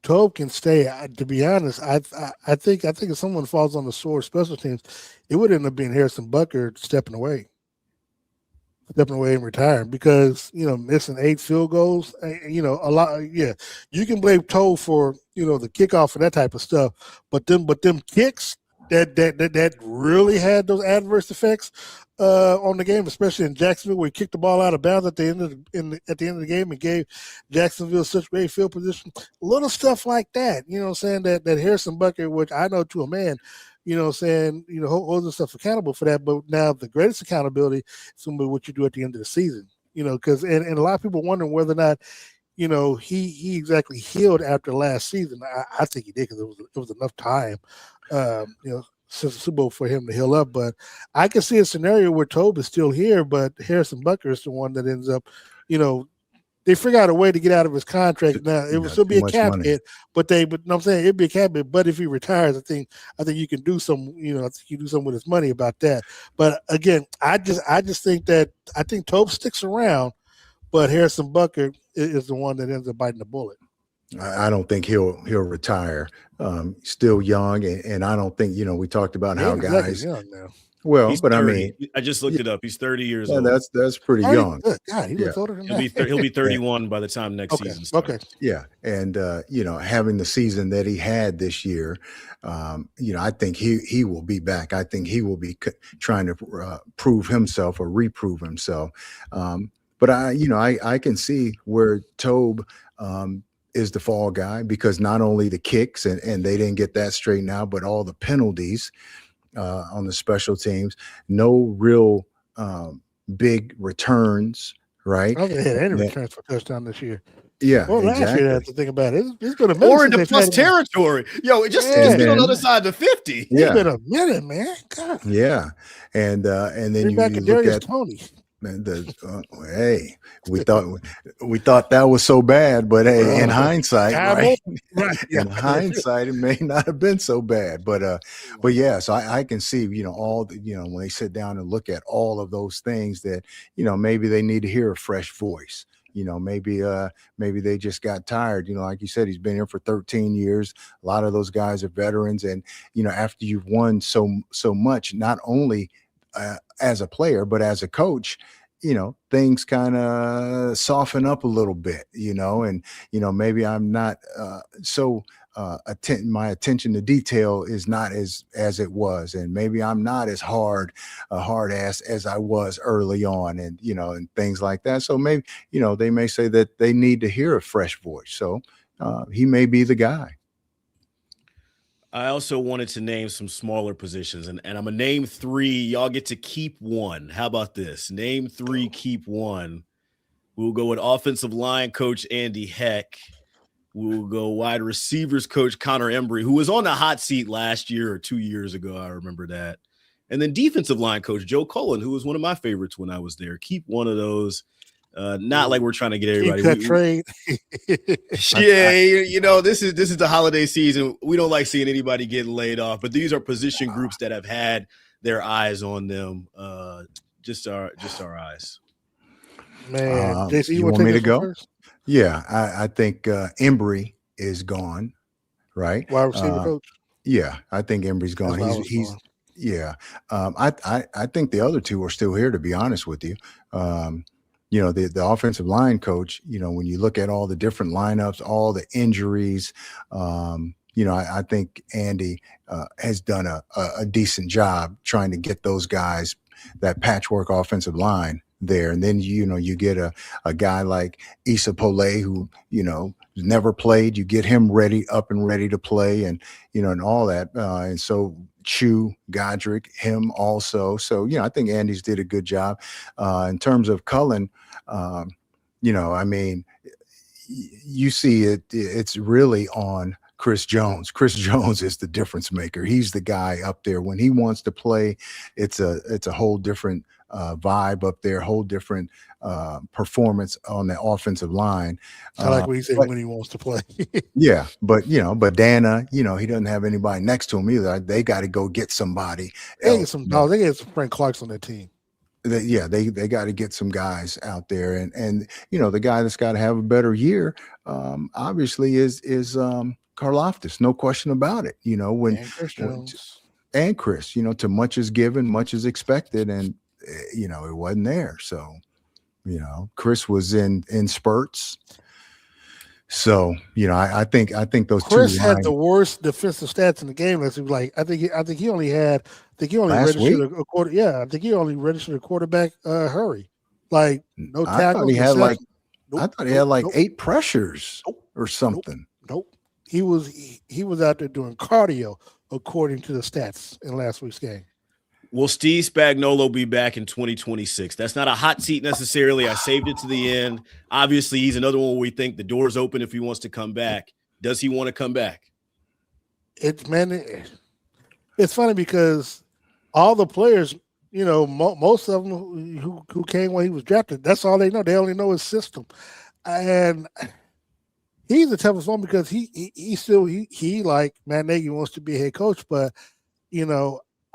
Toub can stay. To be honest, I think if someone falls on the sword special teams, it would end up being Harrison Butker stepping away and retiring, because missing 8 field goals, a lot. Yeah, you can blame Toub for the kickoff and that type of stuff, but them kicks that really had those adverse effects on the game, especially in Jacksonville, where he kicked the ball out of bounds at the end of the game and gave Jacksonville such great field position. Little stuff like that, that Harrison Butker, which I know to a man, holds himself accountable for that. But now the greatest accountability is going to be what you do at the end of the season, because and a lot of people wondering whether or not he exactly healed after last season. I think he did, because it was enough time, since the Super Bowl for him to heal up. But I can see a scenario where Toub is still here, but Harrison Butker is the one that ends up, they figure out a way to get out of his contract. Now it will still be a cap hit, but I'm saying it'd be a cap hit. But if he retires, I think you can do some, I think you do something with his money about that. But again, I just think that I think Toub sticks around, but Harrison Butker is the one that ends up biting the bullet. I don't think he'll retire. Still young, and I don't think we talked about how guys. Young now. Well, He's but 30. I mean, I just looked it up. He's 30 years yeah, old. that's pretty Already young. good. God, he Yeah. looks older than He'll be that. he'll be 31 by the time next Okay. season starts. Okay. Yeah, and having the season that he had this year, I think he will be back. I think he will be trying to prove himself or reprove himself. But I can see where Toub is the fall guy, because not only the kicks and they didn't get that straightened out, but all the penalties on the special teams, no real big returns, right? I don't think they had any Yeah, returns for touchdown this year. yeah, Well, last year, I exactly. have to think about it. It's been a minute Or since into they've plus had territory. Yo, just Yeah. get on the And other then- side of the 50. It's Yeah, been a minute, man. God. yeah, and then Bring you back look Darius at Tony. hey, we thought that was so bad, but hey, in hindsight, God, right? right. Yeah. In hindsight, it may not have been so bad, but yeah. So I can see, all the, when they sit down and look at all of those things that, maybe they need to hear a fresh voice. Maybe they just got tired. Like you said, he's been here for 13 years. A lot of those guys are veterans, and after you've won so much, not only as a player, but as a coach, things kind of soften up a little bit, and, maybe I'm not my attention to detail is not as it was. And maybe I'm not as hard ass as I was early on, and, and things like that. So maybe, they may say that they need to hear a fresh voice. So he may be the guy. I also wanted to name some smaller positions, and I'm going to name 3. Y'all get to keep 1. How about this? Name 3, keep 1. We'll go with offensive line coach Andy Heck. We'll go wide receivers coach Connor Embry, who was on the hot seat last year or 2 years ago. I remember that. And then defensive line coach Joe Cullen, who was one of my favorites when I was there. Keep one of those. Not like we're trying to get everybody. Keep that trade. Yeah, this is the holiday season. We don't like seeing anybody getting laid off, but these are position groups that have had their eyes on them. Just our eyes. Man, JC, you want me to go? First? Yeah, I think Embry is gone, right? Wide receiver coach. Yeah, I think Embry's gone. He's yeah. I think the other 2 are still here, to be honest with you. The offensive line coach, when you look at all the different lineups, all the injuries, I think Andy has done a decent job trying to get those guys, that patchwork offensive line there. And then, you get a guy like Issa Pole, who, never played. You get him up and ready to play, and, and all that. And so Chew, Godric, him also. So, I think Andy's did a good job. In terms of Cullen, I mean, you see it's really on Chris Jones. Chris Jones is the difference maker. He's the guy up there. When he wants to play, it's a whole different vibe up there, whole different performance on the offensive line. I like what he said when he wants to play. Yeah, but Dana, he doesn't have anybody next to him either. They got to go get somebody. They get some Frank Clark's on their team. They got to get some guys out there, and the guy that's got to have a better year, obviously is Karlaftis, no question about it. And Chris, to much is given, much is expected, and it wasn't there. So Chris was in spurts. So I think those Chris 2 had the worst defensive stats in the game. I think he only registered a quarter. Yeah, I think he only registered a quarterback hurry. Like no tackles. I thought he had 8 pressures or something. Nope. He was out there doing cardio according to the stats in last week's game. Will Steve Spagnuolo be back in 2026? That's not a hot seat necessarily. I saved it to the end. Obviously, he's another one where we think the door's open if he wants to come back. Does he want to come back? It's funny because all the players, most of them who came when he was drafted, that's all they know. They only know his system. And he's the toughest one because he still like Matt Nagy wants to be a head coach, but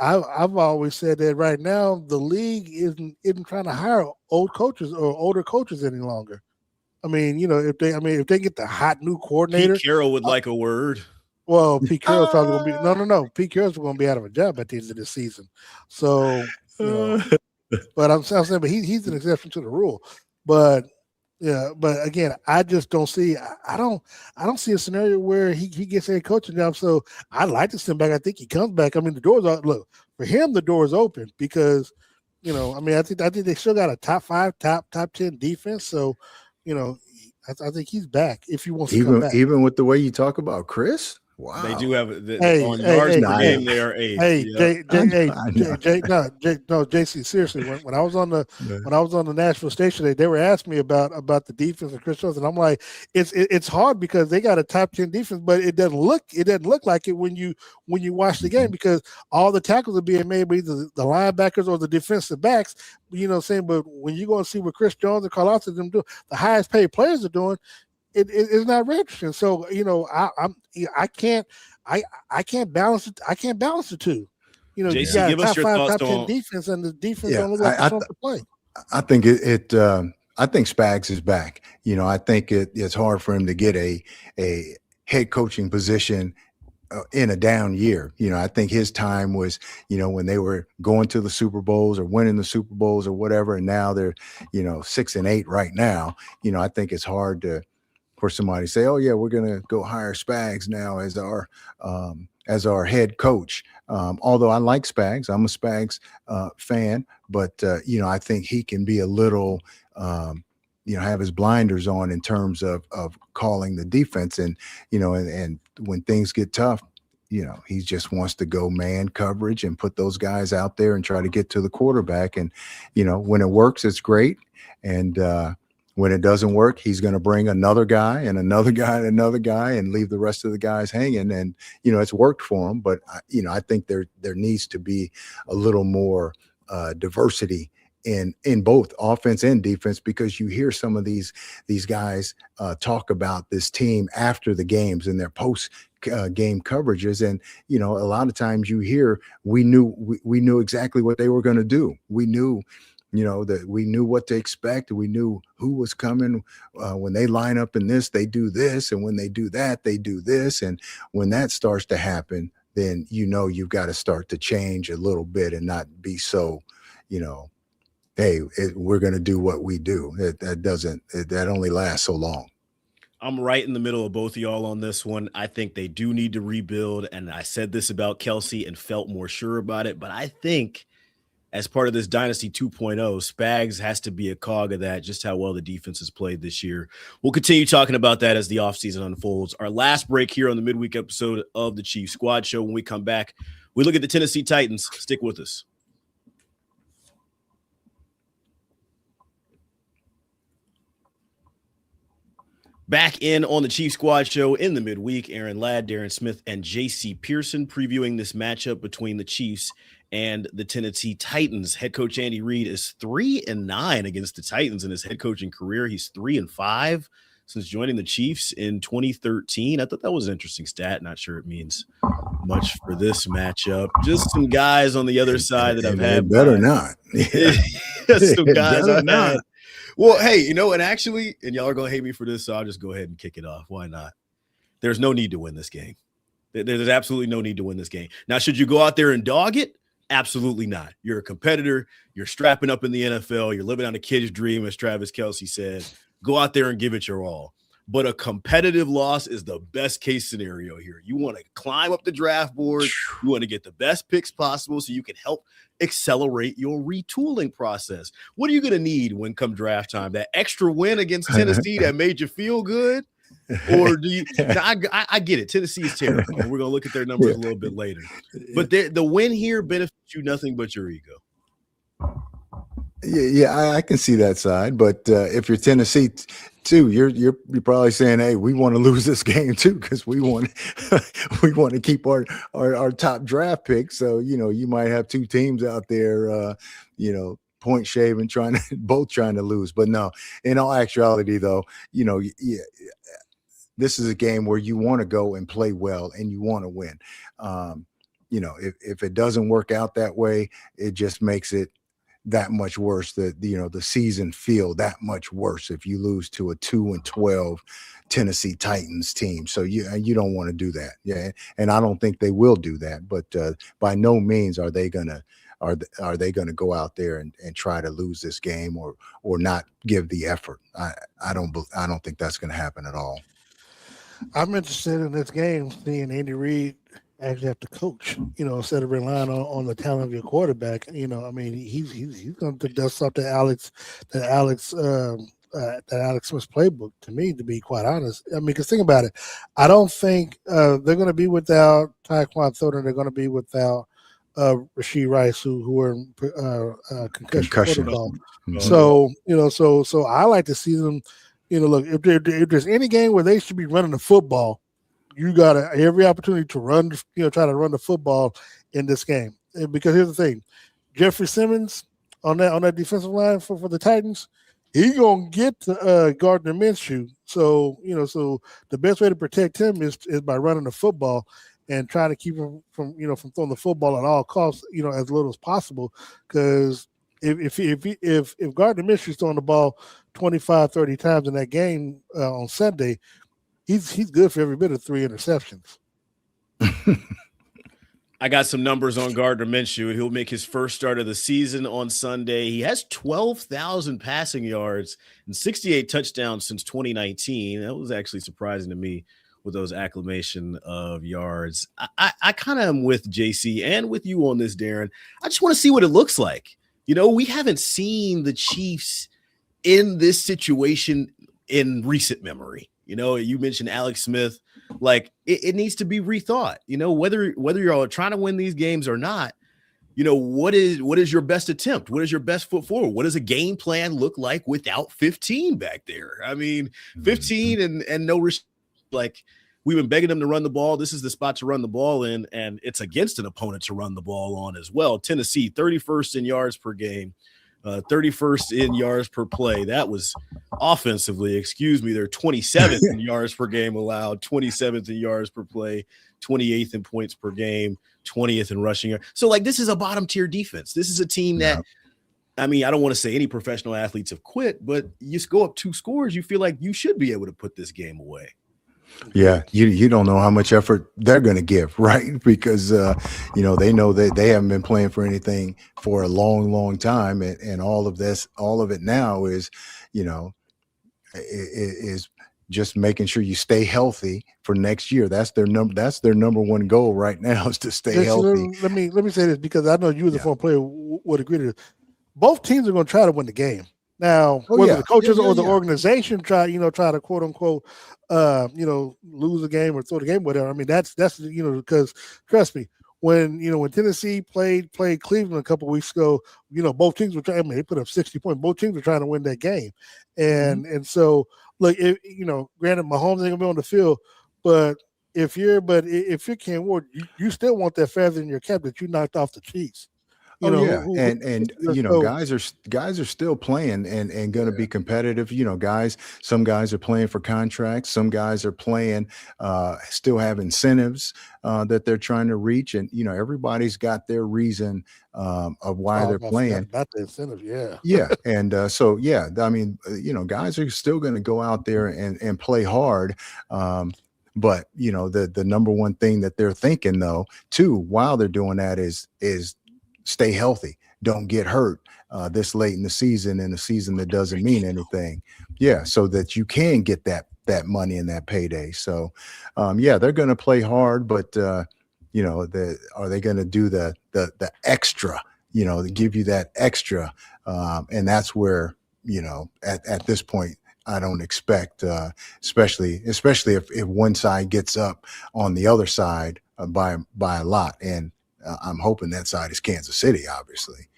I've always said that right now the league isn't trying to hire old coaches or older coaches any longer. I mean, if they get the hot new coordinator, Pete Carroll would like a word. Well, Pete Carroll's probably going to be no. Pete Carroll's going to be out of a job at the end of this season. So but I'm saying, but he's an exception to the rule. But yeah, but again, I just don't see. I don't see a scenario where he gets a coaching job. So I'd like to send back. I think he comes back. I mean, the doors are look for him. The door is open because I mean, I think they still got a top 5, top 10 defense. So I think he's back if he wants to come back. Even with the way you talk about Chris. Wow. They do have on yards per game. They are 8th. JC. Seriously, when I was on the Nashville station, they were asking me about the defense of Chris Jones, and I'm like, it's hard because they got a top 10 defense, but it doesn't look like it when you watch the game because all the tackles are being made by either the linebackers or the defensive backs. You know what I'm saying? But when you go and see what Chris Jones and Carl Austin them do, the highest paid players are doing. It's not registering. So I can't balance it. I can't balance the two. JC, you got give us your thoughts top 10 defense, and the defense don't look like it's on to play. I think I think Spags is back. I think it's hard for him to get a head coaching position in a down year. I think his time was, when they were going to the Super Bowls or winning the Super Bowls or whatever, and now they're, 6-8 right now. I think it's hard for somebody to say, oh yeah, we're going to go hire Spags now as our head coach. Although I like Spags, I'm a Spags fan, but I think he can be a little, have his blinders on in terms of calling the defense, and when things get tough, he just wants to go man coverage and put those guys out there and try to get to the quarterback. And when it works, it's great, and when it doesn't work, he's going to bring another guy and another guy and another guy and leave the rest of the guys hanging. And, it's worked for him. But, I think there needs to be a little more diversity in both offense and defense, because you hear some of these guys talk about this team after the games and their post game coverages. And, a lot of times you hear, we knew exactly what they were going to do. We knew that we knew what to expect. We knew who was coming. When they line up in this, they do this. And when they do that, they do this. And when that starts to happen, then, you've got to start to change a little bit and not be so, hey, we're going to do what we do. That only lasts so long. I'm right in the middle of both of y'all on this one. I think they do need to rebuild. And I said this about Kelce and felt more sure about it. But I think as part of this Dynasty 2.0, Spags has to be a cog of that, just how well the defense has played this year. We'll continue talking about that as the offseason unfolds. Our last break here on the midweek episode of the Chiefs Squad Show. When we come back, we look at the Tennessee Titans. Stick with us. Back in on the Chiefs Squad Show in the midweek, Aaron Ladd, Darren Smith, and JC Pearson previewing this matchup between the Chiefs and the Tennessee Titans. Head coach Andy Reid is 3-9 against the Titans in his head coaching career. He's 3-5 since joining the Chiefs in 2013. I thought that was an interesting stat. Not sure it means much for this matchup. Just some guys on the other side that I've had. Better not. Some guys I've had. Well, hey, and actually, and y'all are going to hate me for this, so I'll just go ahead and kick it off. Why not? There's no need to win this game. There's absolutely no need to win this game. Now, should you go out there and dog it? Absolutely not. You're a competitor. You're strapping up in the NFL. You're living on a kid's dream, as Travis Kelce said. Go out there and give it your all. But a competitive loss is the best case scenario here. You want to climb up the draft board. You want to get the best picks possible so you can help accelerate your retooling process. What are you going to need when come draft time? That extra win against Tennessee that made you feel good? Or do you? I get it. Tennessee is terrible. We're going to look at their numbers a little bit later. But the win here benefits you nothing but your ego. Yeah, I can see that side. But if you're Tennessee too, you're probably saying, "Hey, we want to lose this game too because we want to keep our top draft pick." So you might have two teams out there, point shaving, both trying to lose. But no, in all actuality, though, this is a game where you want to go and play well and you want to win. If it doesn't work out that way, it just makes it that much worse. The season feel that much worse if you lose to a 2-12 Tennessee Titans team. So you don't want to do that. Yeah, and I don't think they will do that. But by no means are they gonna go out there and try to lose this game or not give the effort. I don't think that's going to happen at all. I'm interested in this game, seeing Andy Reid actually have to coach, instead of relying on the talent of your quarterback. I mean, he's going to dust off the Alex Smith's playbook, to me, to be quite honest. I mean, because think about it. I don't think they're going to be without Tyquan Thornton. They're going to be without Rashee Rice, who are in concussion protocol. Mm-hmm. So I like to see them. Look, if there's any game where they should be running the football, you got every opportunity to run, try to run the football in this game. And because here's the thing, Jeffrey Simmons on that defensive line for the Titans, he gonna get to Gardner Minshew. So so the best way to protect him is by running the football and trying to keep him from throwing the football at all costs, as little as possible. Because if Gardner Minshew's throwing the ball 25, 30 times in that game on Sunday, he's good for every bit of 3 interceptions. I got some numbers on Gardner Minshew. He'll make his first start of the season on Sunday. He has 12,000 passing yards and 68 touchdowns since 2019. That was actually surprising to me with those acclamation of yards. I kind of am with JC and with you on this, Darren. I just want to see what it looks like. We haven't seen the Chiefs in this situation in recent memory. You mentioned Alex Smith. Like it needs to be rethought. Whether you're all trying to win these games or not, what is your best attempt? What is your best foot forward? What does a game plan look like without 15 back there? I mean, 15 and no like we've been begging them to run the ball. This is the spot to run the ball in, and it's against an opponent to run the ball on as well. Tennessee, 31st in yards per game. 31st in yards per play. That was offensively, they're 27th in yards per game allowed, 27th in yards per play, 28th in points per game, 20th in rushing. So this is a bottom tier defense. This is a team that, I mean, I don't want to say any professional athletes have quit, but you just go up 2 scores, you feel like you should be able to put this game away. Yeah, you don't know how much effort they're going to give, right? Because they know that they haven't been playing for anything for a long time, and all of it now is, is just making sure you stay healthy for next year. That's their number one goal right now, is to stay healthy. Let me say this, because I know you as a former player would agree to this. Both teams are going to try to win the game. Now, whether the coaches or the organization try to quote unquote, lose a game or throw the game, whatever. I mean, that's because trust me, when Tennessee played Cleveland a couple of weeks ago, both teams were trying. I mean, they put up 60 points. Both teams were trying to win that game, and so look, granted, Mahomes ain't gonna be on the field, but if you're Ken Ward, you still want that feather in your cap that you knocked off the Chiefs. Guys are still playing and going to be competitive. Some guys are playing for contracts. Some guys are playing, still have incentives that they're trying to reach. And, everybody's got their reason of why they're playing. About the incentive, yeah. Yeah. And I mean, guys are still going to go out there and play hard. But, the number one thing that they're thinking, though, too, while they're doing that is stay healthy. Don't get hurt this late in the season, in a season that doesn't mean anything. Yeah, so that you can get that money and that payday. So, they're going to play hard, but are they going to do the extra? To give you that extra, and that's where at this point, I don't expect, especially if one side gets up on the other side by a lot. And I'm hoping that side is Kansas City, obviously.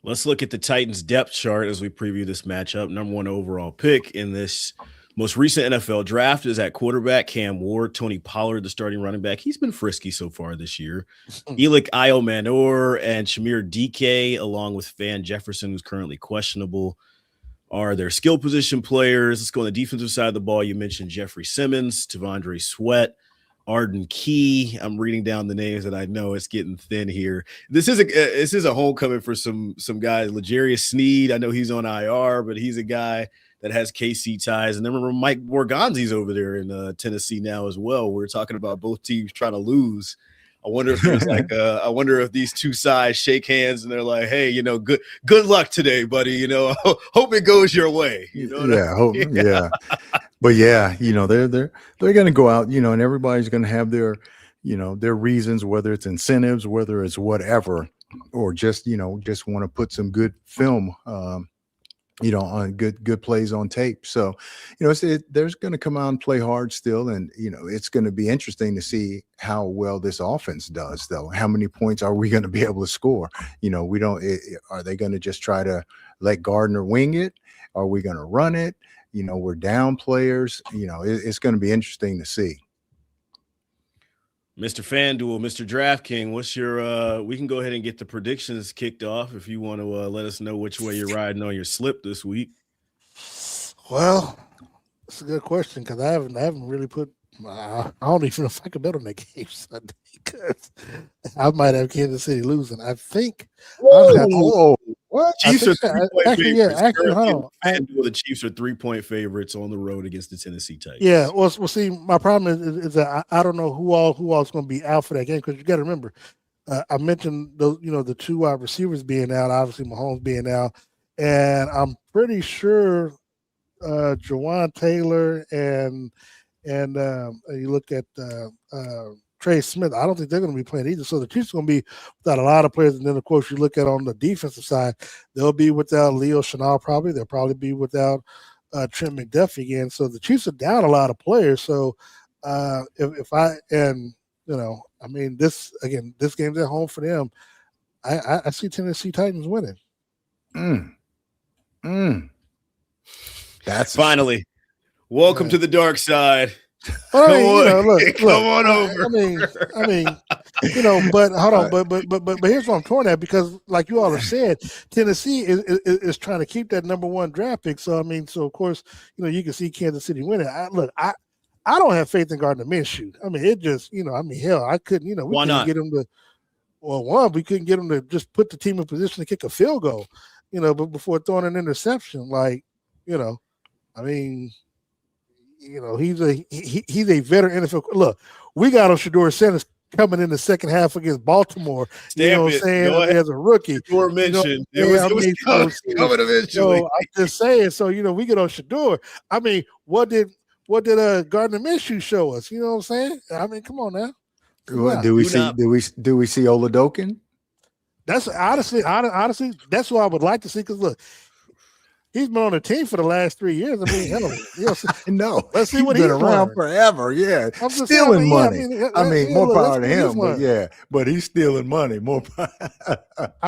Let's look at the Titans depth chart as we preview this matchup. Number 1 overall pick in this most recent NFL draft is at quarterback, Cam Ward. Tony Pollard, the starting running back. He's been frisky so far this year. Elik Iomanor and Shamir DK, along with Van Jefferson, who's currently questionable, are their skill position players. Let's go on the defensive side of the ball. You mentioned Jeffrey Simmons, Tavondre Sweat, Arden Key. I'm reading down the names that I know. It's getting thin here. This is a homecoming for some guys. L'Jarius Sneed, I know he's on IR, but he's a guy that has KC ties. And then remember Mike Borgonzi's over there in Tennessee now as well. We're talking about both teams trying to lose. I wonder if there's I wonder if these two sides shake hands and they're like, hey, good luck today, buddy. Hope it goes your way. Yeah. But yeah, they're going to go out, and everybody's going to have their reasons, whether it's incentives, whether it's whatever, or just want to put some good film, on good plays on tape. So, there's going to come out and play hard still. And, it's going to be interesting to see how well this offense does, though. How many points are we going to be able to score? Are they going to just try to let Gardner wing it? Are we going to run it? We're down players. It's going to be interesting to see. Mr. FanDuel, Mr. DraftKings, what's your we can go ahead and get the predictions kicked off if you want to let us know which way you're riding on your slip this week. Well, that's a good question because I haven't really put I don't even know if I can bet on that game Sunday because I might have Kansas City losing. I think what? Chiefs are 3-point favorites. Hold on. The Chiefs are 3-point favorites on the road against the Tennessee Titans. Yeah, well, see, my problem is that I don't know who all is going to be out for that game because you got to remember, I mentioned the two wide receivers being out, obviously Mahomes being out, and I'm pretty sure Jawan Taylor and you look at Travis Smith, I don't think they're going to be playing either. So the Chiefs are going to be without a lot of players. And then, of course, you look at on the defensive side, they'll be without Leo Chenal probably. They'll probably be without Trent McDuffie again. So the Chiefs are down a lot of players. So this game's at home for them. I see Tennessee Titans winning. That's finally. Welcome to the dark side. Well, come on over. But hold on, but here's what I'm torn at because, like you all have said, Tennessee is trying to keep that number one draft pick. So of course, you can see Kansas City winning. I don't have faith in Gardner Minshew. It just, hell, I couldn't, we Why couldn't not? get him to. Well, one, we couldn't get him to just put the team in position to kick a field goal, but before throwing an interception, he's a veteran NFL. Look, we got on Shedeur Sanders coming in the second half against Baltimore. As a rookie. Shedeur mentioned it was coming eventually. So I'm just saying. So we get on Shedeur. What did Gardner Minshew show us? You know what I'm saying? Come on now. Do we see Oladokin? That's honestly, that's what I would like to see. Because look, he's been on the team for the last 3 years. No, let's see what he's been around forever. Yeah, stealing money. More power to him. But but he's stealing money. More power.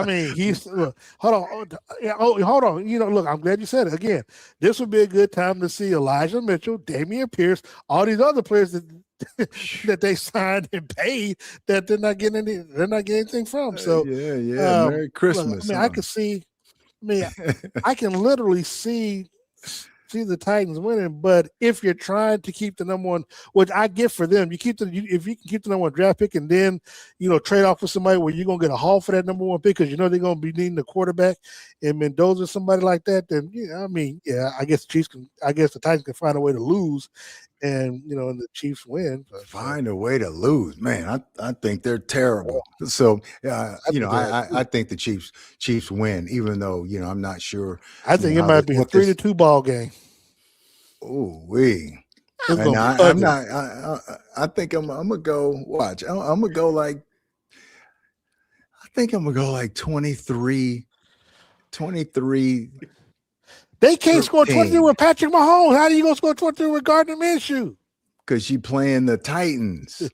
He's hold on. Look, I'm glad you said it again. This would be a good time to see Elijah Mitchell, Damian Pierce, all these other players that they signed and paid that they're not getting anything from. So Merry Christmas. I could see. I can literally see the Titans winning, but if you're trying to keep the number one, which I get for them, if you can keep the number one draft pick and then trade off with somebody where you're gonna get a haul for that number one pick because they're gonna be needing a quarterback and Mendoza or somebody like that, then I guess the Titans can find a way to lose, and and the Chiefs win. Find a way to lose, man. I think they're terrible. So I think the Chiefs win, even though I'm not sure. I think it might be a 3-2 ball game. Oh, I'm not. I think I'm gonna go. Watch. I'm gonna go like. I think I'm gonna go like 23. They can't score 23 with Patrick Mahomes. How are you gonna score 23 with Gardner Minshew? Because you playing the Titans,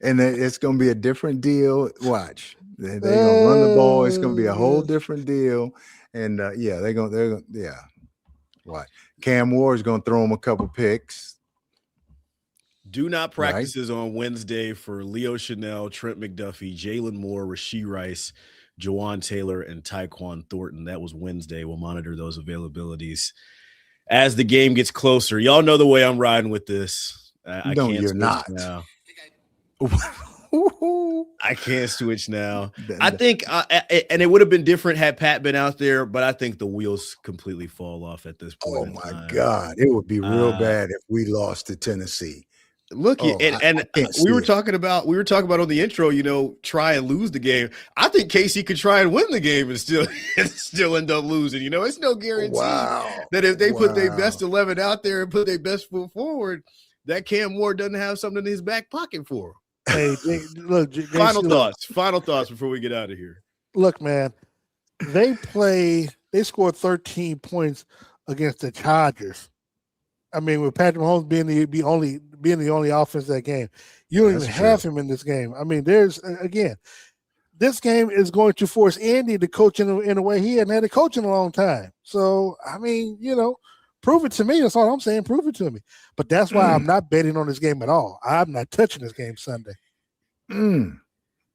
and it's gonna be a different deal. Watch. They're gonna run the ball. It's gonna be a whole different deal. And they're gonna. What? Cam Ward's gonna throw him a couple picks. Do not practices on Wednesday for Leo Chenal, Trent McDuffie, Jalen Moore, Rashee Rice, Jawan Taylor, and Tyquan Thornton. That was Wednesday. We'll monitor those availabilities as the game gets closer. Y'all know the way I'm riding with this. No, you're not. Now. I can't switch now. Then I think, and it would have been different had Pat been out there, but I think the wheels completely fall off at this point. oh in my time. God, it would be real Uh, bad if we lost to Tennessee. Look, Oh, and I can't we see were it. talking about on the intro, try and lose the game. I think Casey could try and win the game and still end up losing. It's no guarantee that if they put their best 11 out there and put their best foot forward, that Cam Ward doesn't have something in his back pocket for him. Hey, look. Final thoughts before we get out of here. Look, man, they scored 13 points against the Chargers. I mean, with Patrick Mahomes being the only offense that game, you don't even have him in this game. I mean, this game is going to force Andy to coach in a way he hadn't had a coach in a long time. So, I mean, prove it to me. That's all I'm saying. Prove it to me. But that's why I'm not betting on this game at all. I'm not touching this game Sunday. I'm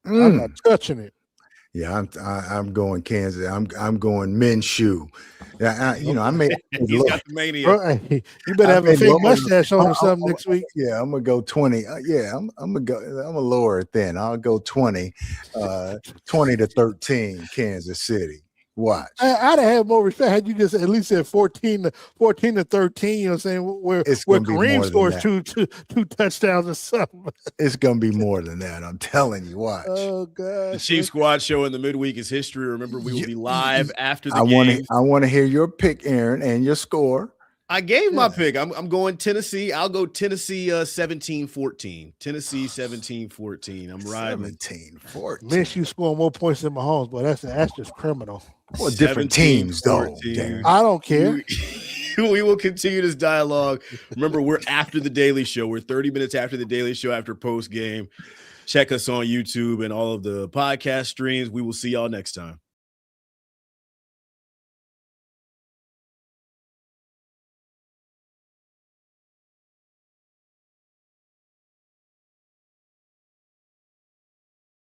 not touching it. Yeah, I'm going Kansas. I'm going Minshew. Yeah, I made. He's got the mania. Bro, you better have a fake mustache on or something next week. Yeah, I'm gonna go 20. I'm gonna lower it then. I'll go 20, 20-13, Kansas City. Watch. I'd have had more respect had you just at least said 14 to 13. You know what I'm saying? Where Kareem scores two touchdowns or something. It's gonna be more than that. I'm telling you. Watch. Oh God. The Chief Squad show in the midweek is history. Remember, we will be live after the game. I want to hear your pick, Aaron, and your score. I gave my pick. I'm going Tennessee. I'll go Tennessee 17-14. Tennessee 17-14. I'm riding 17-14. Minshew scoring more points than Mahomes, but that's just criminal. Well, different teams, though. I don't care. We will continue this dialogue. Remember, we're after the Daily Show. We're 30 minutes after the Daily Show after post game. Check us on YouTube and all of the podcast streams. We will see y'all next time.